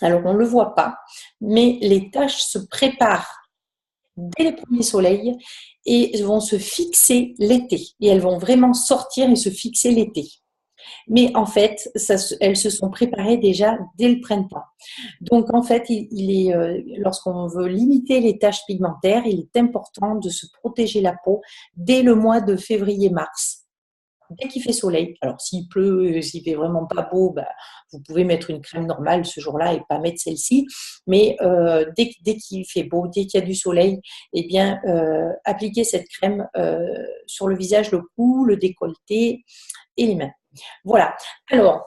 Alors, on ne le voit pas, mais les taches se préparent dès les premiers soleils et vont se fixer l'été. Et elles vont vraiment sortir et se fixer l'été. Mais en fait, elles se sont préparées déjà dès le printemps. Donc en fait, lorsqu'on veut limiter les taches pigmentaires, il est important de se protéger la peau dès le mois de février-mars. Dès qu'il fait soleil, alors s'il pleut, s'il fait vraiment pas beau, vous pouvez mettre une crème normale ce jour-là et pas mettre celle-ci. Mais dès qu'il fait beau, dès qu'il y a du soleil, eh bien, appliquez cette crème sur le visage, le cou, le décolleté et les mains. Voilà. Alors,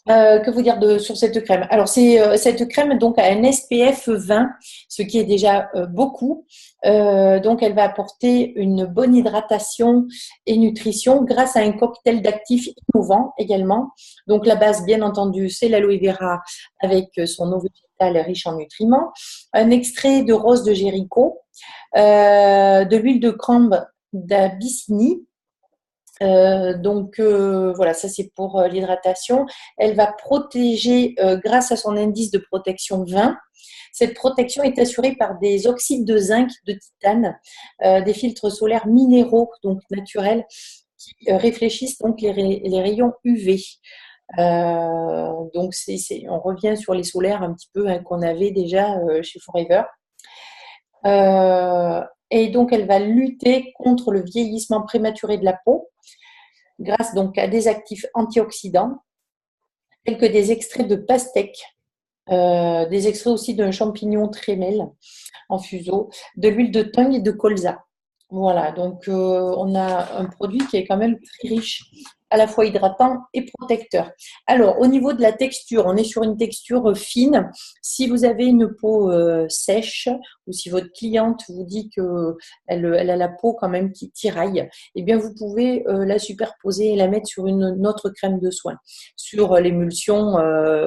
que vous dire sur cette crème? Alors, cette crème donc a un SPF 20, ce qui est déjà beaucoup. Donc, elle va apporter une bonne hydratation et nutrition grâce à un cocktail d'actifs innovants également. Donc, la base, bien entendu, c'est l'aloe vera avec son eau végétale riche en nutriments, un extrait de rose de Jéricho, de l'huile de cranbe d'Abyssinie. Voilà, ça c'est pour l'hydratation. Elle va protéger grâce à son indice de protection 20. Cette protection est assurée par des oxydes de zinc, de titane, des filtres solaires minéraux, donc naturels, qui réfléchissent donc les rayons UV. Donc on revient sur les solaires un petit peu qu'on avait déjà chez Forever. Et donc, elle va lutter contre le vieillissement prématuré de la peau grâce donc à des actifs antioxydants tels que des extraits de pastèque, des extraits aussi d'un champignon trémel en fuseau, de l'huile de thym et de colza. Voilà, donc on a un produit qui est quand même très riche, à la fois hydratant et protecteur. Alors, au niveau de la texture, on est sur une texture fine. Si vous avez une peau sèche ou si votre cliente vous dit qu'elle a la peau quand même qui tiraille, eh bien, vous pouvez la superposer et la mettre sur une autre crème de soin. Sur l'émulsion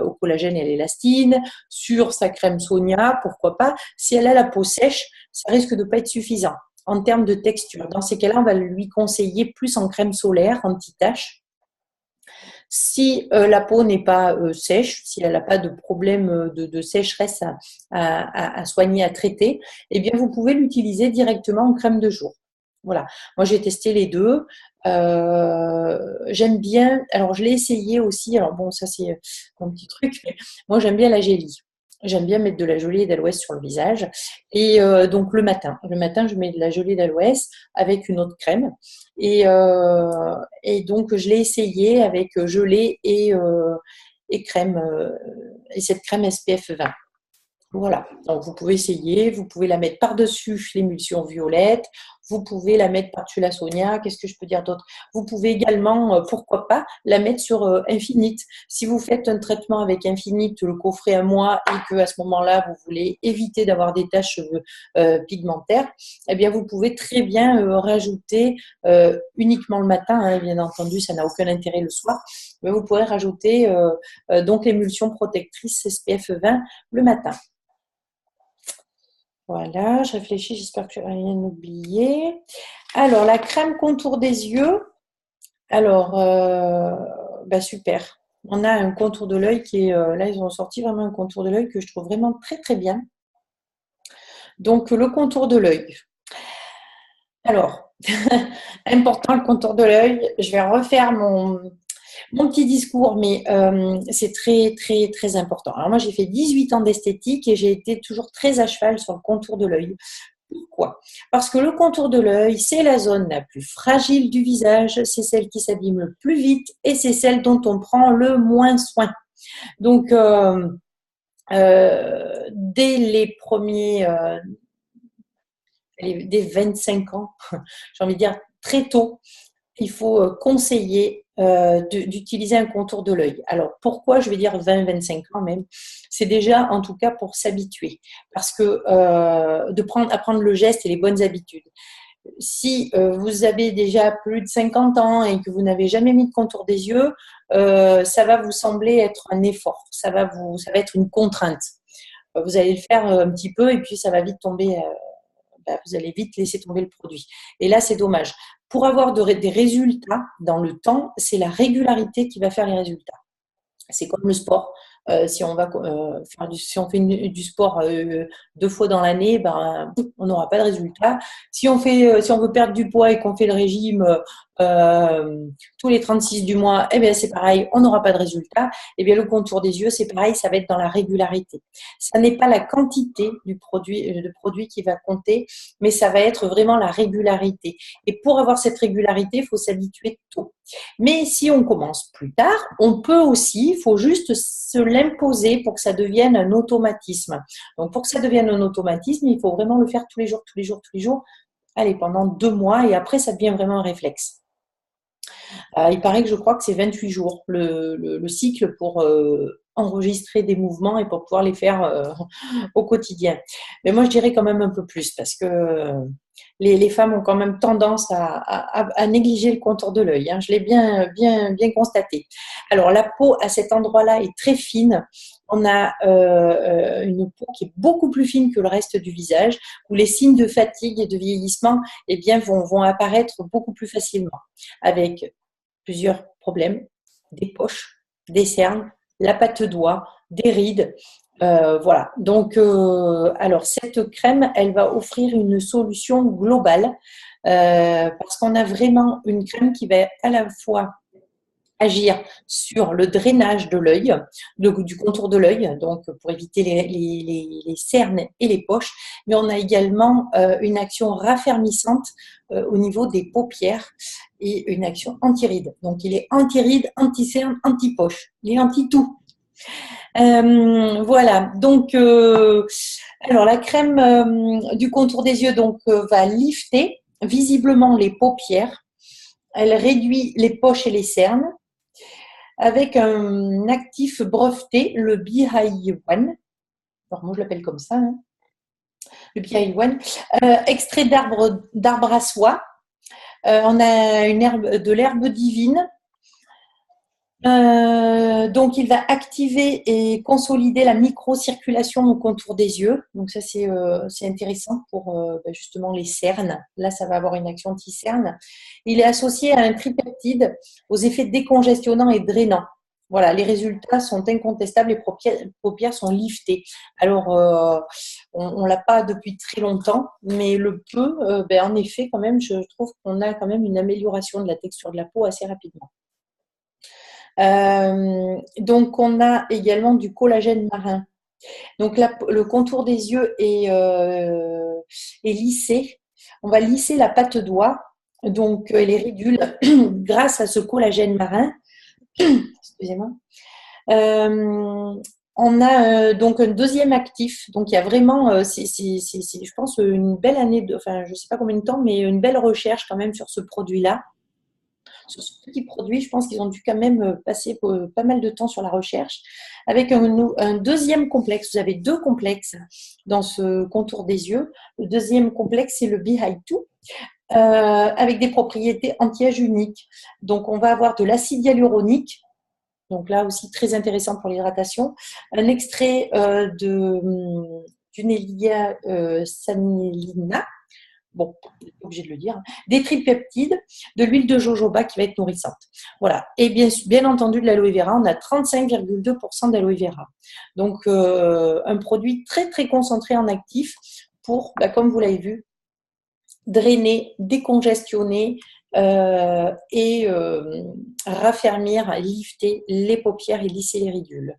au collagène et à l'élastine, sur sa crème Sonia, pourquoi pas. Si elle a la peau sèche, ça risque de ne pas être suffisant en termes de texture. Dans ces cas-là, on va lui conseiller plus en crème solaire, anti-tache. Si la peau n'est pas sèche, si elle n'a pas de problème de sécheresse à soigner, à traiter, eh bien, vous pouvez l'utiliser directement en crème de jour. Voilà. Moi, j'ai testé les deux. J'aime bien. Alors, je l'ai essayé aussi. Alors, bon, ça, c'est un petit truc. Mais moi, j'aime bien la gélie. J'aime bien mettre de la gelée d'aloès sur le visage. Et donc, le matin, je mets de la gelée d'aloès avec une autre crème. Et donc, je l'ai essayé avec gelée et crème. Et cette crème SPF 20. Voilà, donc vous pouvez essayer, vous pouvez la mettre par-dessus l'émulsion violette, vous pouvez la mettre par-dessus la Sonia, qu'est-ce que je peux dire d'autre? Vous pouvez également, pourquoi pas, la mettre sur Infinite. Si vous faites un traitement avec Infinite, le coffret un mois, et que à ce moment-là, vous voulez éviter d'avoir des taches pigmentaires, eh bien vous pouvez très bien rajouter uniquement le matin, hein, bien entendu, ça n'a aucun intérêt le soir, mais vous pourrez rajouter donc l'émulsion protectrice SPF 20 le matin. Voilà, je réfléchis, j'espère que je n'ai rien oublié. Alors, la crème contour des yeux. Alors, bah super. On a un contour de l'œil qui est... là, ils ont sorti vraiment un contour de l'œil que je trouve vraiment très, très bien. Donc, le contour de l'œil. Alors, important le contour de l'œil. Je vais refaire mon petit discours, mais c'est très, très, très important. Alors moi, j'ai fait 18 ans d'esthétique et j'ai été toujours très à cheval sur le contour de l'œil. Pourquoi? Parce que le contour de l'œil, c'est la zone la plus fragile du visage, c'est celle qui s'abîme le plus vite et c'est celle dont on prend le moins soin. Donc, dès les premiers, dès 25 ans, j'ai envie de dire très tôt, il faut conseiller d'utiliser un contour de l'œil. Alors, pourquoi je vais dire 20-25 ans même? C'est déjà, en tout cas, pour s'habituer. Parce que apprendre le geste et les bonnes habitudes. Si vous avez déjà plus de 50 ans et que vous n'avez jamais mis de contour des yeux, ça va vous sembler être un effort. Ça va être une contrainte. Vous allez le faire un petit peu et puis ça va vite tomber vous allez vite laisser tomber le produit. Et là, c'est dommage. Pour avoir des résultats dans le temps, c'est la régularité qui va faire les résultats. C'est comme le sport. Si on va si on fait du sport 2 fois dans l'année, ben, on n'aura pas de résultat. Si on veut perdre du poids et qu'on fait le régime tous les 36 du mois, eh bien c'est pareil, on n'aura pas de résultat. Eh bien le contour des yeux, c'est pareil, ça va être dans la régularité. Ça n'est pas la quantité du produit qui va compter, mais ça va être vraiment la régularité. Et pour avoir cette régularité, il faut s'habituer tôt. Mais si on commence plus tard, on peut aussi, il faut juste se l'imposer pour que ça devienne un automatisme. Donc, pour que ça devienne un automatisme, il faut vraiment le faire tous les jours, tous les jours, tous les jours. Allez, pendant 2 mois et après, ça devient vraiment un réflexe. Il paraît que je crois que c'est 28 jours le cycle pour enregistrer des mouvements et pour pouvoir les faire au quotidien. Mais moi, je dirais quand même un peu plus parce que les femmes ont quand même tendance à négliger le contour de l'œil. Hein. Je l'ai bien, bien, bien constaté. Alors, la peau à cet endroit-là est très fine. On a une peau qui est beaucoup plus fine que le reste du visage, où les signes de fatigue et de vieillissement eh bien, vont apparaître beaucoup plus facilement, avec plusieurs problèmes, des poches, des cernes, la patte doigt, des rides. Voilà. Donc, alors cette crème, elle va offrir une solution globale parce qu'on a vraiment une crème qui va à la fois agir sur le drainage de l'œil, du contour de l'œil, donc pour éviter les cernes et les poches, mais on a également une action raffermissante au niveau des paupières et une action anti-rides. Donc il est anti-rides, anti-cernes, anti-poche, il est anti-tout. Voilà, donc alors la crème du contour des yeux donc va lifter visiblement les paupières, elle réduit les poches et les cernes, avec un actif breveté, le BI1. Alors moi je l'appelle comme ça, hein. Le BI1. Extrait d'arbre à soie. On a de l'herbe divine. Donc il va activer et consolider la microcirculation au contour des yeux. Donc ça c'est intéressant pour justement les cernes. Là ça va avoir une action anti-cerne. Il est associé à un tripeptide aux effets décongestionnants et drainants. Voilà, les résultats sont incontestables, les paupières sont liftées. Alors, on ne l'a pas depuis très longtemps, mais le peu, en effet, quand même, je trouve qu'on a quand même une amélioration de la texture de la peau assez rapidement. Donc, on a également du collagène marin. Donc, le contour des yeux est lissé. On va lisser la patte d'oie, donc les ridules, grâce à ce collagène marin. Excusez-moi. Euh, on a donc un deuxième actif. Donc, il y a vraiment, je pense, une belle année, enfin, je ne sais pas combien de temps, mais une belle recherche quand même sur ce produit-là. Sur ce petit produit, je pense qu'ils ont dû quand même passer pas mal de temps sur la recherche. Avec un deuxième complexe, vous avez deux complexes dans ce contour des yeux. Le deuxième complexe, c'est le Be-High-2. Avec des propriétés anti-âge uniques. Donc, on va avoir de l'acide hyaluronique, donc là aussi très intéressant pour l'hydratation, un extrait d'Unelia sanilina, bon, obligé de le dire, des tripeptides, de l'huile de jojoba qui va être nourrissante. Voilà. Et bien entendu, de l'aloe vera, on a 35,2% d'aloe vera. Donc, un produit très, très concentré en actif pour, comme vous l'avez vu, drainer, décongestionner et raffermir, lifter les paupières et lisser les ridules.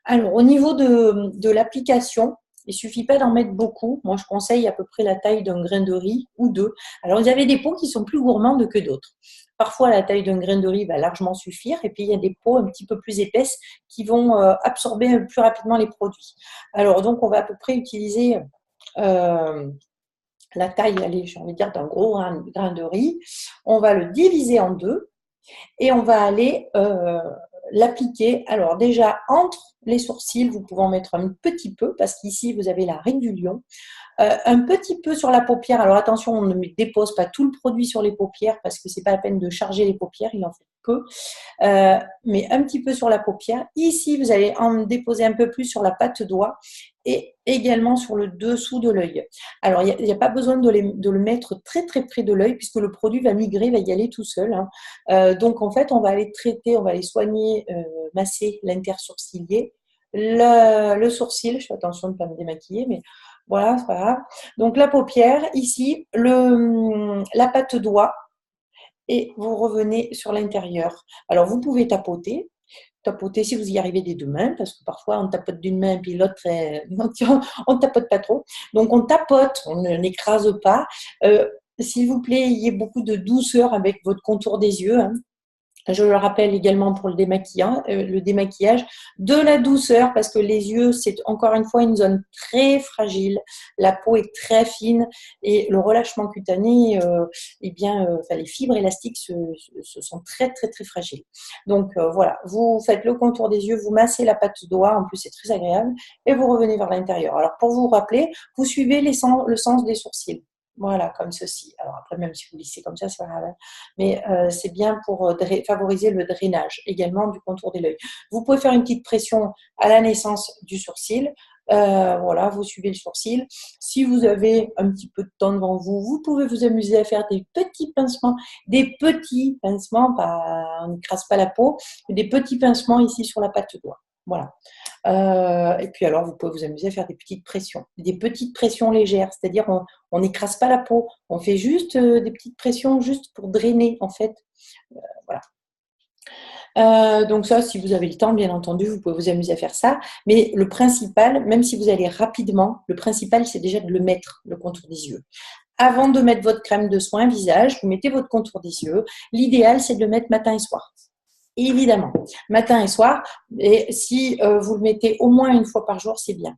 Alors, au niveau de l'application, il ne suffit pas d'en mettre beaucoup. Moi, je conseille à peu près la taille d'un grain de riz ou deux. Alors, vous avez des peaux qui sont plus gourmandes que d'autres. Parfois, la taille d'un grain de riz va largement suffire. Et puis, il y a des peaux un petit peu plus épaisses qui vont absorber plus rapidement les produits. Alors, donc, on va à peu près utiliser la taille, allez, j'ai envie de dire, d'un gros grain de riz. On va le diviser en deux et on va aller l'appliquer. Alors déjà, entre les sourcils, vous pouvez en mettre un petit peu parce qu'ici, vous avez la ride du lion. Un petit peu sur la paupière. Alors attention, on ne dépose pas tout le produit sur les paupières parce que c'est pas la peine de charger les paupières, il en faut peu. Mais un petit peu sur la paupière. Ici, vous allez en déposer un peu plus sur la patte d'oie et également sur le dessous de l'œil. Alors, il n'y a pas besoin de le mettre très très près de l'œil puisque le produit va migrer, va y aller tout seul. Donc, en fait, on va aller traiter, on va aller soigner, masser l'intersourcilier, le sourcil. Je fais attention de ne pas me démaquiller, mais voilà, c'est pas grave. Donc, la paupière, ici, la patte d'oie et vous revenez sur l'intérieur. Alors, vous pouvez tapoter si vous y arrivez des deux mains, parce que parfois on tapote d'une main puis l'autre, on ne tapote pas trop. Donc on tapote, on n'écrase pas. S'il vous plaît, ayez beaucoup de douceur avec votre contour des yeux. Je le rappelle également pour le démaquillage, de la douceur parce que les yeux, c'est encore une fois une zone très fragile. La peau est très fine et le relâchement cutané, les fibres élastiques sont très, très, très fragiles. Donc voilà, vous faites le contour des yeux, vous massez la patte d'oie, en plus c'est très agréable, et vous revenez vers l'intérieur. Alors pour vous rappeler, vous suivez le sens des sourcils. Voilà, comme ceci. Alors après, même si vous lissez comme ça, c'est pas grave. Mais c'est bien pour favoriser le drainage également du contour de l'œil. Vous pouvez faire une petite pression à la naissance du sourcil. Voilà, vous suivez le sourcil. Si vous avez un petit peu de temps devant vous, vous pouvez vous amuser à faire des petits pincements, on n'écrase pas la peau, mais des petits pincements ici sur la patte d'oie. Voilà. Et puis alors, vous pouvez vous amuser à faire des petites pressions légères, c'est-à-dire on n'écrase pas la peau, on fait juste des petites pressions juste pour drainer en fait. Voilà. Donc ça, si vous avez le temps, bien entendu, vous pouvez vous amuser à faire ça. Mais le principal, même si vous allez rapidement, le principal, c'est déjà de le mettre, le contour des yeux. Avant de mettre votre crème de soin visage, vous mettez votre contour des yeux. L'idéal, c'est de le mettre matin et soir. Évidemment, matin et soir. Et si vous le mettez au moins une fois par jour, c'est bien.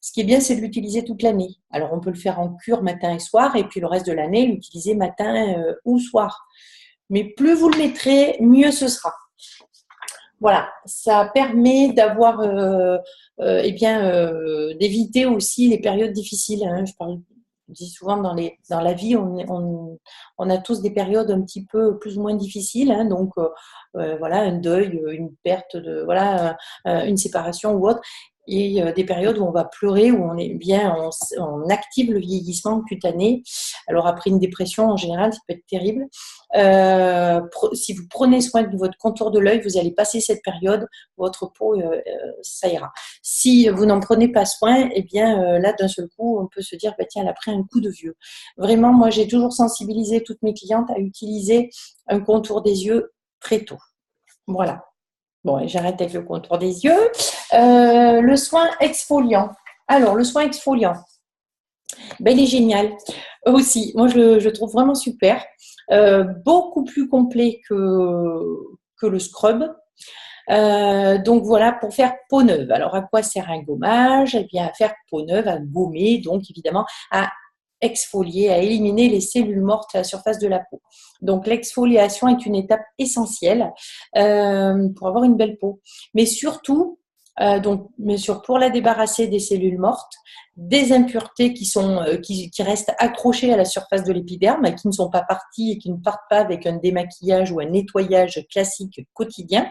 Ce qui est bien, c'est de l'utiliser toute l'année. Alors, on peut le faire en cure matin et soir, et puis le reste de l'année, l'utiliser matin ou soir. Mais plus vous le mettrez, mieux ce sera. Voilà, ça permet d'avoir, d'éviter aussi les périodes difficiles. Je dis souvent dans la vie, on a tous des périodes un petit peu plus ou moins difficiles. Donc voilà, un deuil, une perte une séparation ou autre. et des périodes où on va pleurer, où on active le vieillissement cutané. Alors après une dépression, en général, ça peut être terrible. Si vous prenez soin de votre contour de l'œil, vous allez passer cette période, votre peau, ça ira. Si vous n'en prenez pas soin, eh bien là, d'un seul coup, on peut se dire, bah, tiens, elle a pris un coup de vieux. Vraiment, moi, j'ai toujours sensibilisé toutes mes clientes à utiliser un contour des yeux très tôt. Voilà. Bon, j'arrête avec le contour des yeux. Le soin exfoliant. Alors, le soin exfoliant, ben, il est génial aussi. Moi, je le trouve vraiment super. Beaucoup plus complet que le scrub. Donc voilà, pour faire peau neuve. Alors à quoi sert un gommage? Eh bien à faire peau neuve, à gommer, donc évidemment à exfolier, à éliminer les cellules mortes à la surface de la peau. Donc l'exfoliation est une étape essentielle pour avoir une belle peau. Mais surtout, pour la débarrasser des cellules mortes, des impuretés qui restent accrochées à la surface de l'épiderme et qui ne sont pas parties et qui ne partent pas avec un démaquillage ou un nettoyage classique quotidien.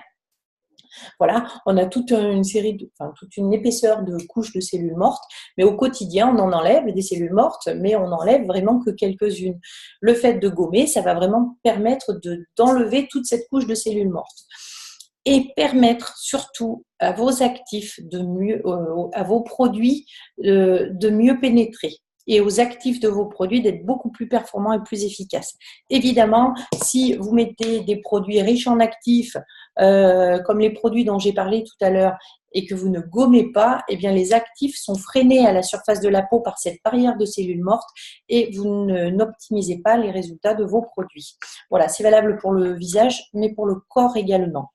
Voilà, on a toute une épaisseur de couches de cellules mortes, mais au quotidien, on en enlève des cellules mortes, mais on n'enlève vraiment que quelques-unes. Le fait de gommer, ça va vraiment permettre d'enlever toute cette couche de cellules mortes et permettre surtout à vos actifs à vos produits de mieux pénétrer et aux actifs de vos produits d'être beaucoup plus performants et plus efficaces. Évidemment, si vous mettez des produits riches en actifs, comme les produits dont j'ai parlé tout à l'heure, et que vous ne gommez pas, eh bien les actifs sont freinés à la surface de la peau par cette barrière de cellules mortes et vous n'optimisez pas les résultats de vos produits. Voilà, c'est valable pour le visage, mais pour le corps également.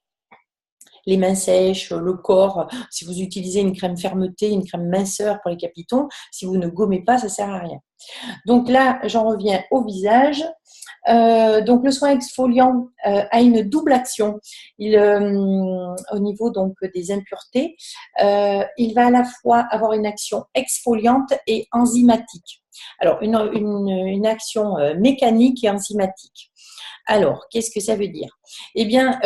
Les mains sèches, le corps, si vous utilisez une crème fermeté, une crème minceur pour les capitons, si vous ne gommez pas, ça ne sert à rien. Donc là, j'en reviens au visage. Donc le soin exfoliant a une double action. Au niveau donc des impuretés, il va à la fois avoir une action exfoliante et enzymatique. Alors une action mécanique et enzymatique. Alors qu'est-ce que ça veut dire? Eh bien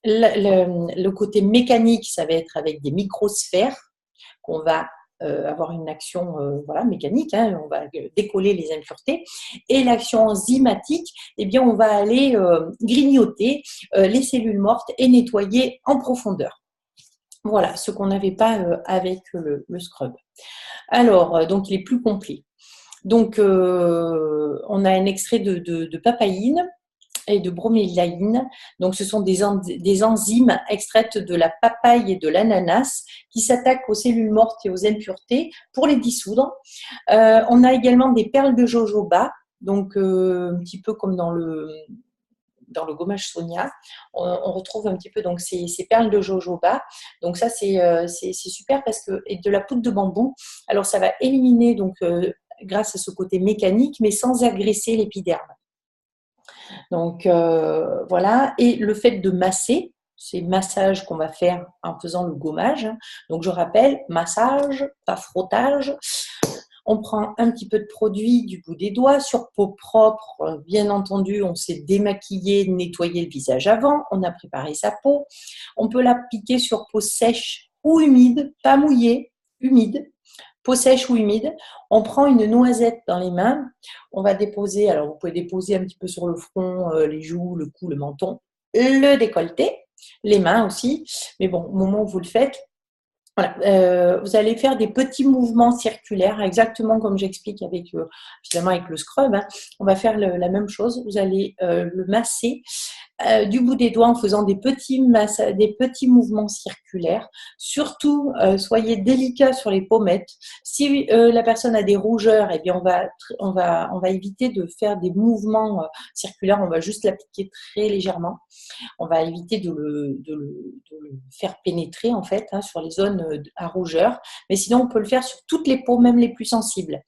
le côté mécanique, ça va être avec des microsphères qu'on va avoir une action mécanique, on va décoller les impuretés. Et l'action enzymatique, eh bien, on va aller grignoter les cellules mortes et nettoyer en profondeur. Voilà, ce qu'on n'avait pas avec le scrub. Alors, donc, il est plus complet. Donc, on a un extrait de papaïne et de bromélaïne. Donc, ce sont des enzymes extraites de la papaye et de l'ananas qui s'attaquent aux cellules mortes et aux impuretés pour les dissoudre. On a également des perles de jojoba, donc un petit peu comme dans le gommage Sonia. On retrouve un petit peu donc ces perles de jojoba. Donc ça, c'est super parce que, et de la poudre de bambou. Alors, ça va éliminer, donc, grâce à ce côté mécanique, mais sans agresser l'épiderme. Donc voilà, et le fait de masser, c'est massage qu'on va faire en faisant le gommage. Donc je rappelle, massage, pas frottage. On prend un petit peu de produit du bout des doigts sur peau propre. Bien entendu, on s'est démaquillé, nettoyé le visage avant. On a préparé sa peau. On peut l'appliquer sur peau sèche ou humide, pas mouillée, humide. Peau sèche ou humide, on prend une noisette dans les mains, on va déposer, alors vous pouvez déposer un petit peu sur le front, les joues, le cou, le menton, le décolleté, les mains aussi, mais bon, au moment où vous le faites, voilà, vous allez faire des petits mouvements circulaires, exactement comme j'explique finalement avec le scrub, on va faire la même chose, vous allez le masser du bout des doigts en faisant des petits mouvements circulaires. Surtout, soyez délicat sur les pommettes. Si la personne a des rougeurs, eh bien on va éviter de faire des mouvements circulaires. On va juste l'appliquer très légèrement. On va éviter de le faire pénétrer en fait sur les zones à rougeur. Mais sinon, on peut le faire sur toutes les peaux, même les plus sensibles.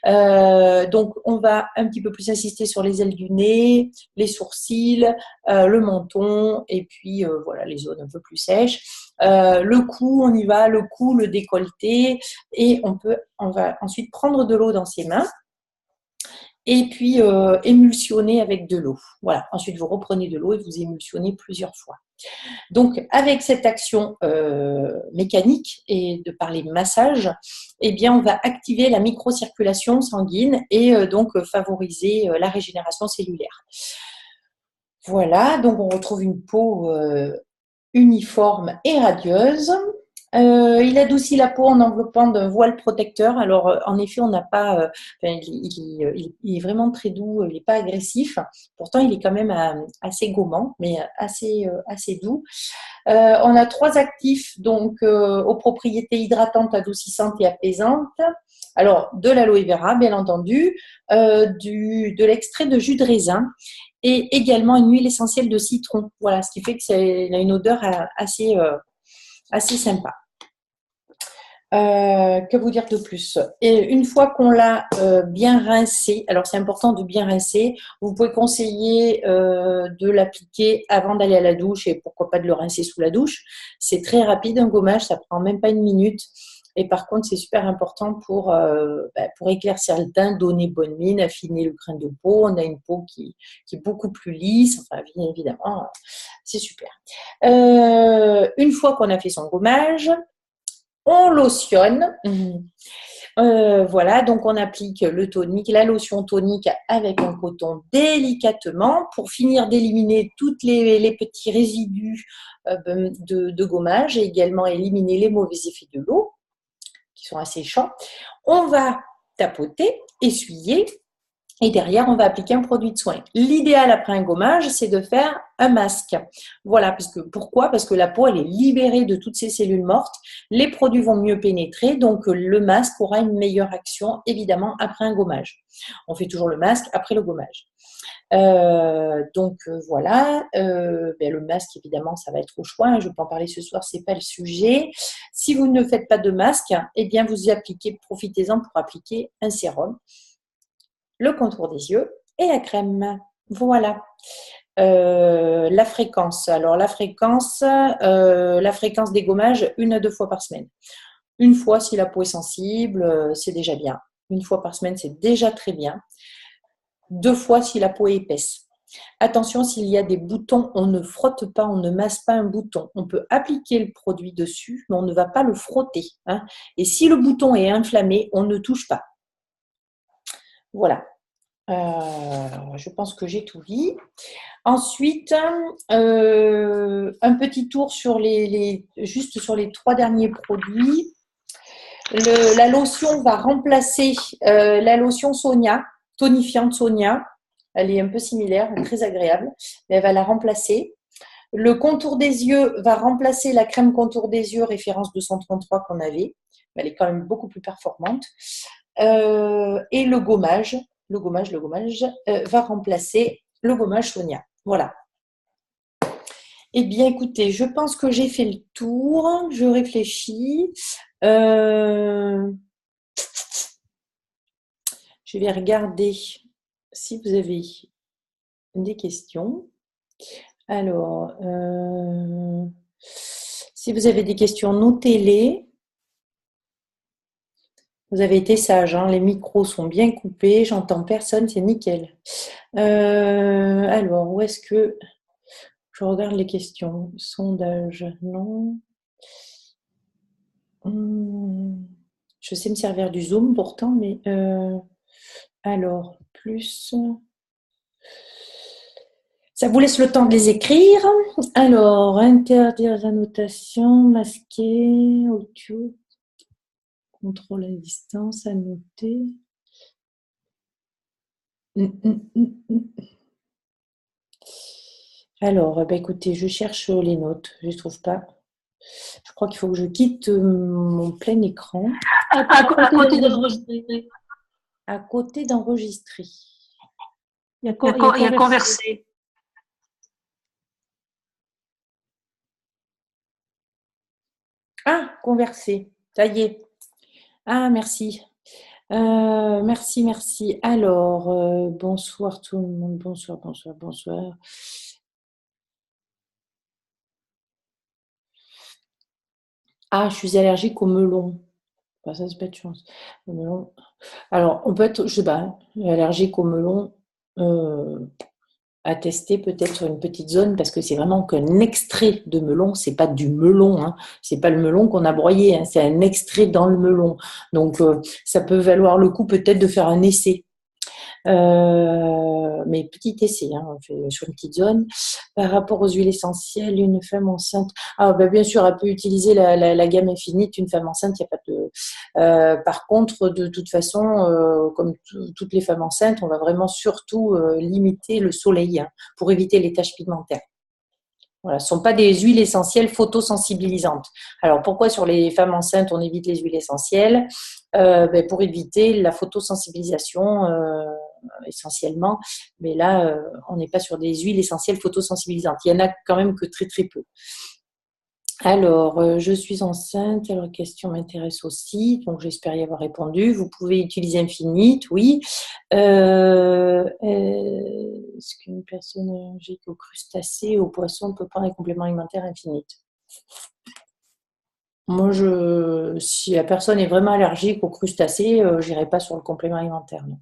Donc, on va un petit peu plus insister sur les ailes du nez, les sourcils, le menton et puis voilà les zones un peu plus sèches. Le cou, on y va, le cou, le décolleté et on va ensuite prendre de l'eau dans ses mains et puis émulsionner avec de l'eau. Voilà. Ensuite, vous reprenez de l'eau et vous émulsionnez plusieurs fois. Donc, avec cette action mécanique et de par les massages, eh bien, on va activer la microcirculation sanguine et donc favoriser la régénération cellulaire. Voilà, donc on retrouve une peau uniforme et radieuse. Il adoucit la peau en enveloppant d'un voile protecteur. Alors, en effet, on n'a pas. Il est vraiment très doux, il n'est pas agressif. Pourtant, il est quand même assez gommant, mais assez doux. On a 3 actifs donc aux propriétés hydratantes, adoucissantes et apaisantes. Alors, de l'aloe vera, bien entendu, de l'extrait de jus de raisin et également une huile essentielle de citron. Voilà, ce qui fait que ça a une odeur assez sympa. Que vous dire de plus? Et une fois qu'on l'a bien rincé, alors c'est important de bien rincer, vous pouvez conseiller de l'appliquer avant d'aller à la douche et pourquoi pas de le rincer sous la douche. C'est très rapide un gommage, ça prend même pas une minute. Et par contre, c'est super important pour éclaircir le teint, donner bonne mine, affiner le grain de peau. On a une peau qui est beaucoup plus lisse, enfin bien évidemment, c'est super. Une fois qu'on a fait son gommage, on lotionne. Voilà, donc on applique le tonique, la lotion tonique avec un coton délicatement pour finir d'éliminer toutes les petits résidus de gommage et également éliminer les mauvais effets de l'eau qui sont assez chauds. On va tapoter, essuyer et derrière, on va appliquer un produit de soin. L'idéal après un gommage, c'est de faire un masque. Voilà, pourquoi? Parce que la peau, elle est libérée de toutes ces cellules mortes. Les produits vont mieux pénétrer, donc le masque aura une meilleure action, évidemment, après un gommage. On fait toujours le masque après le gommage. Voilà, le masque, évidemment, ça va être au choix. Je peux en parler ce soir, c'est pas le sujet. Si vous ne faites pas de masque, eh bien, vous y appliquez, profitez-en pour appliquer un sérum, le contour des yeux et la crème. Voilà. La fréquence. Alors, la fréquence des gommages, 1 à 2 fois par semaine. Une fois si la peau est sensible, c'est déjà bien. Une fois par semaine, c'est déjà très bien. 2 fois si la peau est épaisse. Attention, s'il y a des boutons, on ne frotte pas, on ne masse pas un bouton. On peut appliquer le produit dessus, mais on ne va pas le frotter. Hein. Et si le bouton est inflammé, on ne touche pas. Voilà. Je pense que j'ai tout dit. Ensuite, un petit tour sur juste sur les 3 derniers produits. La lotion va remplacer la lotion Sonia, tonifiante Sonia. Elle est un peu similaire, très agréable, mais elle va la remplacer. Le contour des yeux va remplacer la crème contour des yeux référence 233 qu'on avait. Elle est quand même beaucoup plus performante. Et le gommage va remplacer le gommage Sonia. Voilà. Eh bien, écoutez, je pense que j'ai fait le tour. Je réfléchis. Je vais regarder si vous avez des questions. Alors, si vous avez des questions, notez-les. Vous avez été sage, hein, les micros sont bien coupés, j'entends personne, c'est nickel. Alors, où est-ce que je regarde les questions? Sondage, non. Je sais me servir du Zoom pourtant, mais alors, plus. Ça vous laisse le temps de les écrire. Alors, interdire l'annotation, masquer, audio, contrôle à distance, annoter. Alors, écoutez, je cherche les notes, je ne les trouve pas. Je crois qu'il faut que je quitte mon plein écran. À côté d'enregistrer. À côté d'enregistrer. Il y a converser. Ah, converser. Ça y est. Ah, merci. Merci. Alors, bonsoir tout le monde. Bonsoir. Ah, je suis allergique au melon. Bah, ça, c'est pas de chance. Le melon. Alors, on peut être, je sais pas, allergique au melon. à tester peut-être sur une petite zone parce que c'est vraiment qu'un extrait de melon, c'est pas du melon, hein. C'est pas le melon qu'on a broyé, hein, c'est un extrait dans le melon. Donc ça peut valoir le coup peut-être de faire un essai. Mais petit essai, hein, on fait sur une petite zone. Par rapport aux huiles essentielles, une femme enceinte, bien sûr, elle peut utiliser la gamme infinite. Une femme enceinte, il n'y a pas de. Par contre, de toute façon, comme toutes les femmes enceintes, on va vraiment surtout limiter le soleil, hein, pour éviter les taches pigmentaires. Voilà, ce ne sont pas des huiles essentielles photosensibilisantes. Alors, pourquoi sur les femmes enceintes, on évite les huiles essentielles? Pour éviter la photosensibilisation essentiellement. Mais là, on n'est pas sur des huiles essentielles photosensibilisantes. Il y en a quand même que très, très peu. Alors, je suis enceinte. Alors, la question m'intéresse aussi. Donc, j'espère y avoir répondu. Vous pouvez utiliser Infinite, oui. Est-ce qu'une personne allergique aux crustacés, aux poissons peut prendre un complément alimentaire Infinite? Moi, si la personne est vraiment allergique aux crustacés, je n'irai pas sur le complément alimentaire. Non.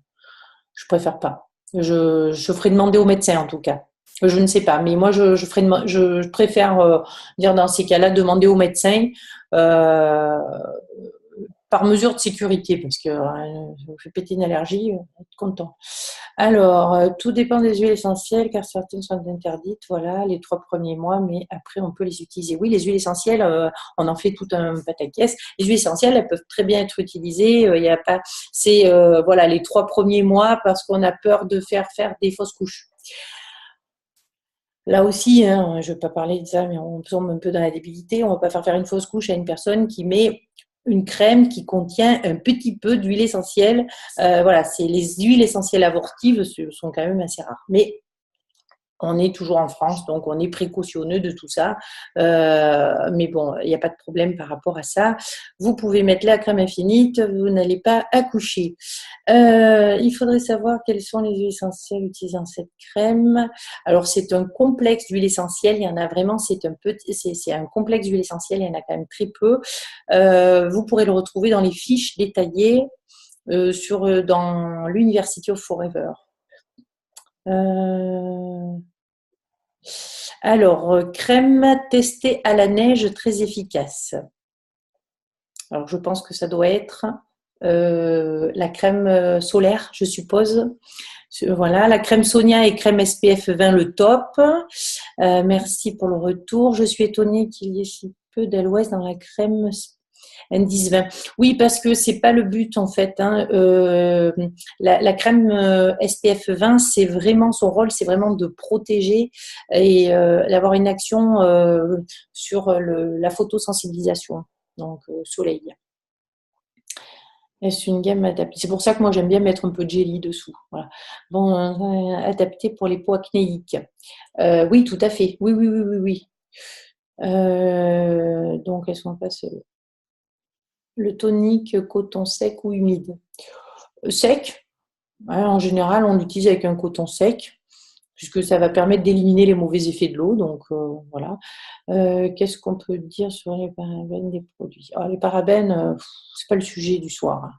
Je préfère pas. Je ferai demander au médecin en tout cas. Je ne sais pas, mais moi je préfère dire dans ces cas-là demander au médecin euh, par mesure de sécurité parce que je vous fais péter une allergie, être content. Alors, tout dépend des huiles essentielles car certaines sont interdites, voilà, les 3 premiers mois, mais après on peut les utiliser. Oui, les huiles essentielles, on en fait tout un pataquès. Les huiles essentielles, elles peuvent très bien être utilisées. Il y a pas, c'est voilà, les 3 premiers mois parce qu'on a peur de faire des fausses couches. Là aussi, hein, je ne vais pas parler de ça, mais on tombe un peu dans la débilité. On ne va pas faire une fausse couche à une personne qui met une crème qui contient un petit peu d'huile essentielle. Voilà, c'est les huiles essentielles abortives sont quand même assez rares. Mais on est toujours en France, donc on est précautionneux de tout ça. Mais bon, il n'y a pas de problème par rapport à ça. Vous pouvez mettre la crème infinite, vous n'allez pas accoucher. Il faudrait savoir quelles sont les huiles essentielles utilisées dans cette crème. Alors, c'est un complexe d'huiles essentielles. Il y en a vraiment, c'est un complexe d'huiles essentielles. Il y en a quand même très peu. Vous pourrez le retrouver dans les fiches détaillées dans l'University of Forever. Alors, crème testée à la neige très efficace. Alors, je pense que ça doit être la crème solaire, je suppose. Voilà, la crème Sonia et crème SPF 20, le top. Merci pour le retour. Je suis étonnée qu'il y ait si peu d'aloès dans la crème indice 20. Oui, parce que c'est pas le but en fait. Hein. La crème SPF 20, c'est vraiment son rôle, c'est vraiment de protéger et d'avoir une action sur la photosensibilisation, donc soleil. Est-ce une gamme adaptée? C'est pour ça que moi j'aime bien mettre un peu de jelly dessous. Voilà. Bon, adapté pour les peaux acnéiques. Oui, tout à fait. Oui, oui, oui, oui, oui. Donc, est-ce qu'on passe le tonique coton sec ou humide? Sec. Ouais, en général, on l'utilise avec un coton sec puisque ça va permettre d'éliminer les mauvais effets de l'eau. Donc, voilà. Qu'est-ce qu'on peut dire sur les parabènes des produits? Les parabènes, c'est pas le sujet du soir. Hein.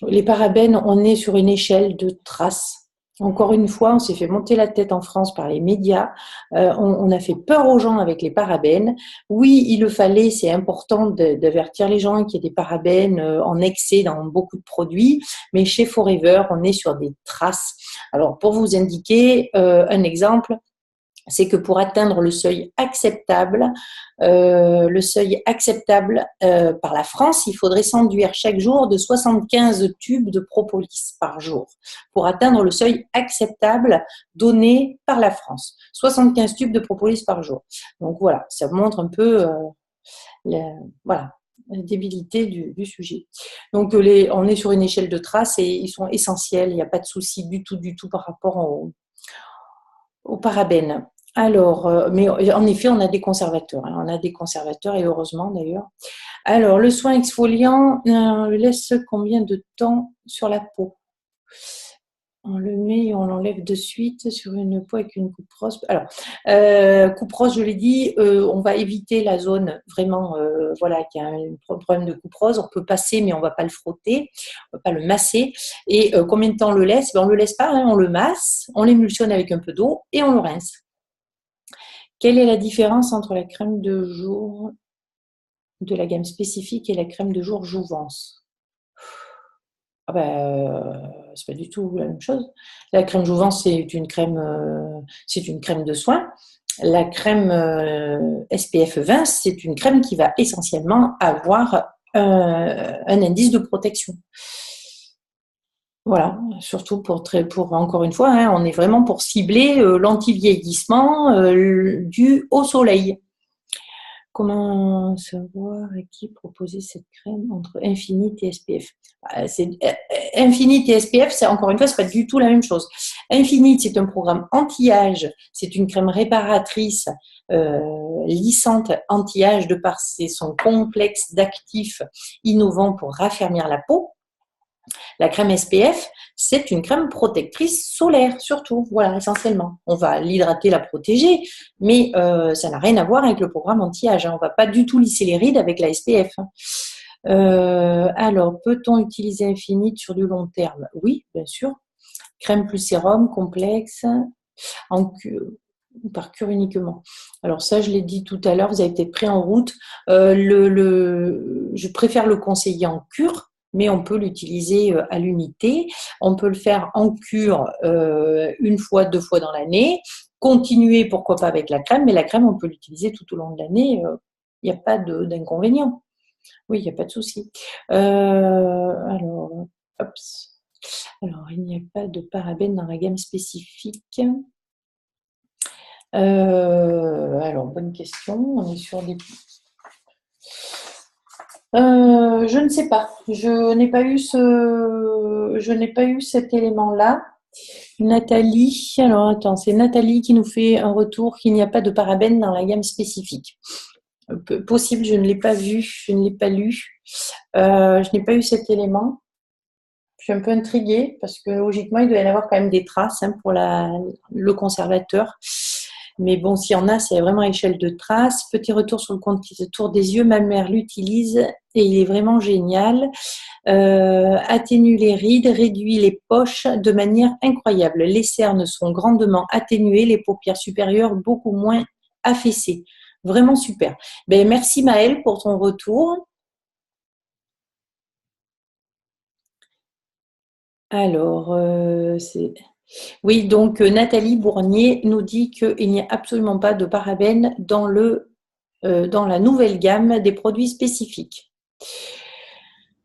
Les parabènes, on est sur une échelle de traces. Encore une fois, on s'est fait monter la tête en France par les médias. On a fait peur aux gens avec les parabènes. Oui, il le fallait, c'est important d'avertir les gens qu'il y a des parabènes en excès dans beaucoup de produits. Mais chez Forever, on est sur des traces. Alors, pour vous indiquer un exemple, c'est que pour atteindre le seuil acceptable par la France, il faudrait s'enduire chaque jour de 75 tubes de propolis par jour pour atteindre le seuil acceptable donné par la France. 75 tubes de propolis par jour. Donc voilà, ça montre un peu la débilité du sujet. Donc on est sur une échelle de traces et ils sont essentiels. Il n'y a pas de souci du tout par rapport aux parabènes. Alors, mais en effet, on a des conservateurs. Hein. On a des conservateurs et heureusement d'ailleurs. Alors, le soin exfoliant laisse combien de temps sur la peau? On le met et on l'enlève de suite sur une peau avec une coupe rose. Alors, coupe rose, je l'ai dit, on va éviter la zone vraiment, voilà, qui a un problème de coupe rose. On peut passer, mais on ne va pas le frotter, on ne va pas le masser. Et combien de temps on le laisse? On ne le laisse pas, hein, on le masse, on l'émulsionne avec un peu d'eau et on le rince. Quelle est la différence entre la crème de jour de la gamme spécifique et la crème de jour Jouvence? Ah c'est pas du tout la même chose. La crème Jouvence, c'est une crème de soin. La crème SPF 20, c'est une crème qui va essentiellement avoir un indice de protection. Voilà, surtout pour encore une fois, hein, on est vraiment pour cibler l'anti-vieillissement dû au soleil. Comment savoir à qui proposer cette crème entre Infinite et SPF? Infinite et SPF, encore une fois, c'est pas du tout la même chose. Infinite, c'est un programme anti-âge, c'est une crème réparatrice, lissante anti-âge de par son complexe d'actifs innovants pour raffermir la peau. La crème SPF, c'est une crème protectrice solaire, surtout, voilà, essentiellement. On va l'hydrater, la protéger, mais ça n'a rien à voir avec le programme anti-âge. Hein. On ne va pas du tout lisser les rides avec la SPF. Hein. Alors, peut-on utiliser Infinite sur du long terme? Oui, bien sûr. Crème plus sérum, complexe, en cure, par cure uniquement. Alors ça, je l'ai dit tout à l'heure, vous avez peut-être pris en route. Je préfère le conseiller en cure, mais on peut l'utiliser à l'unité. On peut le faire en cure une fois, 2 fois dans l'année. Continuer, pourquoi pas avec la crème, mais la crème, on peut l'utiliser tout au long de l'année. Il n'y a pas d'inconvénient. Oui, il n'y a pas de souci. Alors, il n'y a pas de parabènes dans la gamme spécifique. Alors, bonne question. On est sur des... je ne sais pas. Je n'ai pas eu cet élément-là. Nathalie, alors attends, c'est Nathalie qui nous fait un retour qu'il n'y a pas de parabènes dans la gamme spécifique. Possible, je ne l'ai pas vu, je ne l'ai pas lu. Je n'ai pas eu cet élément. Je suis un peu intriguée parce que logiquement, il doit y en avoir quand même des traces hein, pour le conservateur. Mais bon, s'il y en a, c'est vraiment à échelle de traces. Petit retour sur le contour des yeux, ma mère l'utilise et il est vraiment génial. Atténue les rides, réduit les poches de manière incroyable. Les cernes sont grandement atténuées, les paupières supérieures beaucoup moins affaissées. Vraiment super. Ben, merci Maëlle pour ton retour. Alors, oui, donc Nathalie Bournier nous dit qu'il n'y a absolument pas de parabènes dans la nouvelle gamme des produits spécifiques.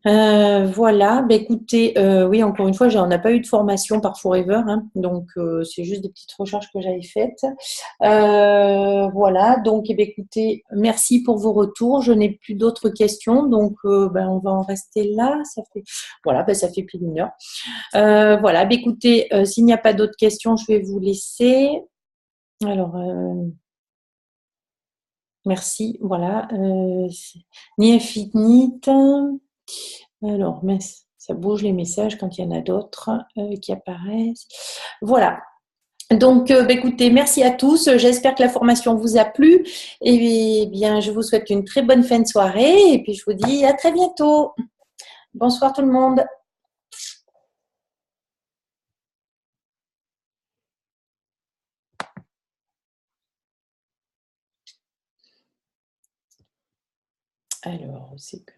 Voilà, écoutez, oui, encore une fois, on n'a pas eu de formation par Forever, hein, donc c'est juste des petites recherches que j'avais faites. Voilà, donc écoutez, merci pour vos retours. Je n'ai plus d'autres questions, donc on va en rester là. Ça fait plus d'1 heure. Voilà, écoutez, s'il n'y a pas d'autres questions, je vais vous laisser. Alors, merci, voilà. Ni Infinite. Alors, mais ça bouge les messages quand il y en a d'autres qui apparaissent. Voilà. Donc, écoutez, merci à tous. J'espère que la formation vous a plu. Et bien, je vous souhaite une très bonne fin de soirée. Et puis, je vous dis à très bientôt. Bonsoir tout le monde. Alors, c'est que...